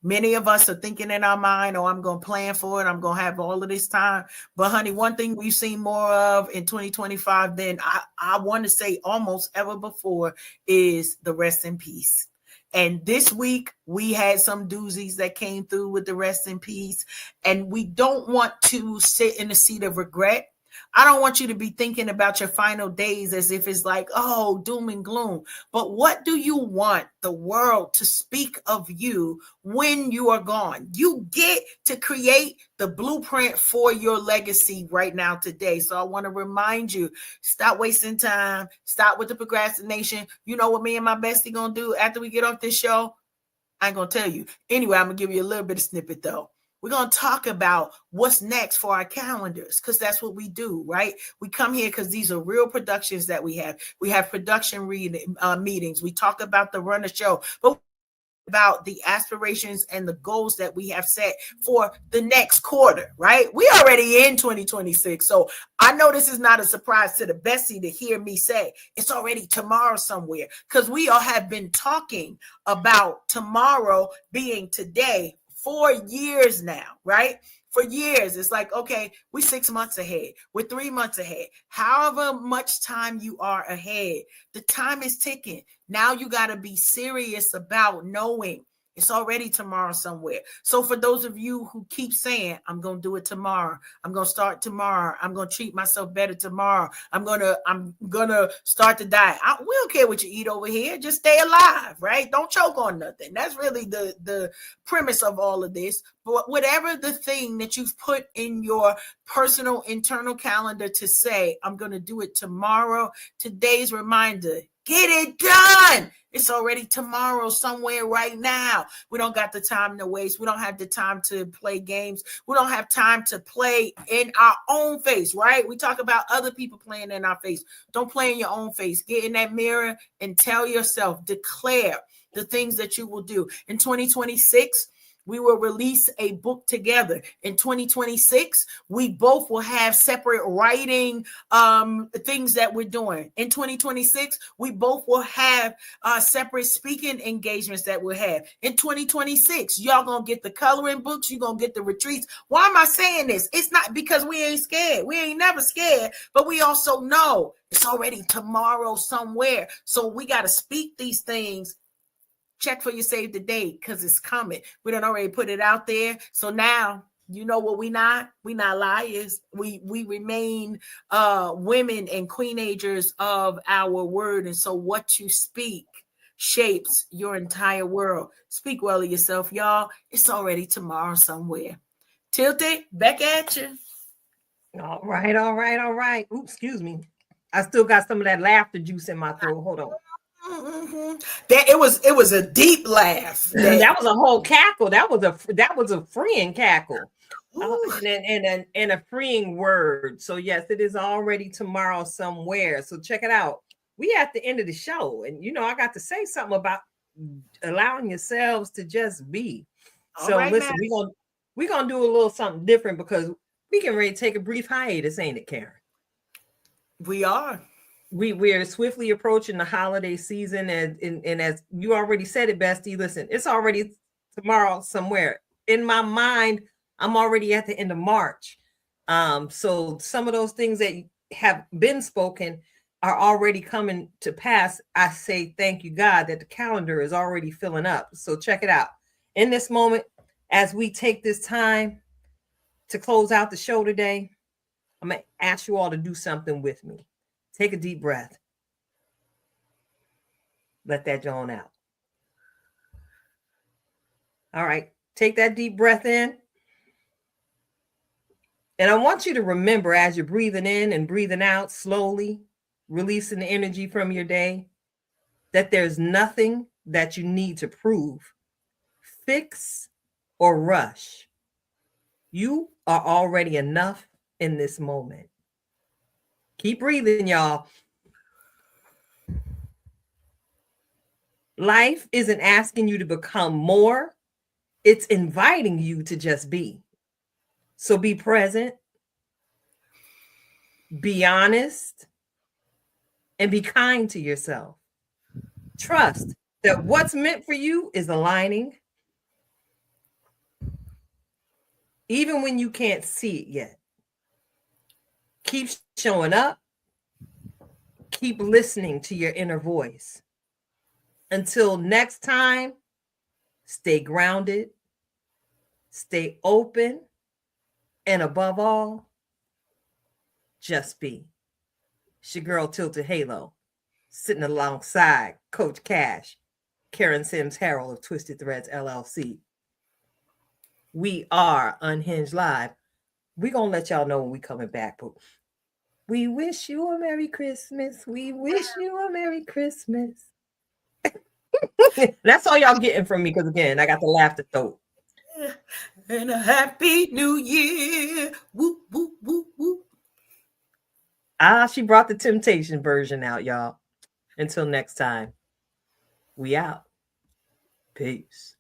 Many of us are thinking in our mind, oh, I'm going to plan for it. I'm going to have all of this time. But honey, one thing we've seen more of in 2025 than I want to say almost ever before is the rest in peace. And this week we had some doozies that came through with the rest in peace. And we don't want to sit in the seat of regret. I don't want you to be thinking about your final days as if it's like, oh, doom and gloom. But what do you want the world to speak of you when you are gone? You get to create the blueprint for your legacy right now today. So I want to remind you, stop wasting time. Stop with the procrastination. You know what me and my bestie going to do after we get off this show? I ain't going to tell you. Anyway, I'm going to give you a little bit of snippet though. We're going to talk about what's next for our calendars because that's what we do, right? We come here because these are real productions that we have. We have production meetings. We talk about the run of show, but about the aspirations and the goals that we have set for the next quarter, right? We already in 2026. So I know this is not a surprise to the bestie to hear me say it's already tomorrow somewhere because we all have been talking about tomorrow being today for years now, right? For years, it's like, okay, we're 6 months ahead. We're 3 months ahead. However much time you are ahead, the time is ticking. Now you got to be serious about knowing it's already tomorrow somewhere. So for those of you who keep saying, I'm going to do it tomorrow. I'm going to start tomorrow. I'm going to treat myself better tomorrow. I'm going to start the diet. We don't care what you eat over here. Just stay alive, right? Don't choke on nothing. That's really the premise of all of this. But whatever the thing that you've put in your personal internal calendar to say, I'm going to do it tomorrow, today's reminder, get it done. It's already tomorrow somewhere right now. We don't got the time to waste. We don't have the time to play games. We don't have time to play in our own face, right? We talk about other people playing in our face. Don't play in your own face. Get in that mirror and tell yourself, declare the things that you will do. In 2026, we will release a book together. In 2026, we both will have separate writing things that we're doing. In 2026, we both will have separate speaking engagements that we'll have. In 2026, y'all gonna get the coloring books, you're gonna get the retreats. Why am I saying this? It's not because we ain't scared. We ain't never scared, but we also know it's already tomorrow somewhere. So we got to speak these things. Check for your save the date because it's coming. We done already put it out there. So now you know what we not liars. We remain women and queenagers of our word. And so what you speak shapes your entire world. Speak well of yourself, y'all. It's already tomorrow somewhere. Tilted, back at you. All right. Oops, excuse me. I still got some of that laughter juice in my throat. Hold on. Mm-hmm. It was a deep laugh. That was a whole cackle. That was a freeing cackle. And a freeing word. So yes, it is already tomorrow somewhere. So check it out. We at the end of the show, and I got to say something about allowing yourselves to just be. So right, listen, we're gonna do a little something different because we can ready to take a brief hiatus, ain't it, Karen? We are. We are swiftly approaching the holiday season, and as you already said it, Bestie, listen, it's already tomorrow somewhere. In my mind, I'm already at the end of March. So some of those things that have been spoken are already coming to pass. I say thank you, God, that the calendar is already filling up. So check it out. In this moment, as we take this time to close out the show today, I'm going to ask you all to do something with me. Take a deep breath. Let that yawn out. All right. Take that deep breath in. And I want you to remember as you're breathing in and breathing out slowly, releasing the energy from your day, that there's nothing that you need to prove, fix, or rush. You are already enough in this moment. Keep breathing, y'all. Life isn't asking you to become more. It's inviting you to just be. So be present, be honest, and be kind to yourself. Trust that what's meant for you is aligning, even when you can't see it yet. Keep showing up. Keep listening to your inner voice. Until next time, stay grounded, stay open, and above all, just be. It's your girl Tilted Halo, sitting alongside Coach Cash, Karen Sims Harrell of Twisted Threads LLC. We are Unhinged Live. We're going to let y'all know when we coming back, but we wish you a Merry Christmas. We wish you a Merry Christmas. That's all y'all getting from me because, again, I got the laughter throat. And a Happy New Year. Woo, woo, woo, woo. She brought the Temptation version out, y'all. Until next time, we out. Peace.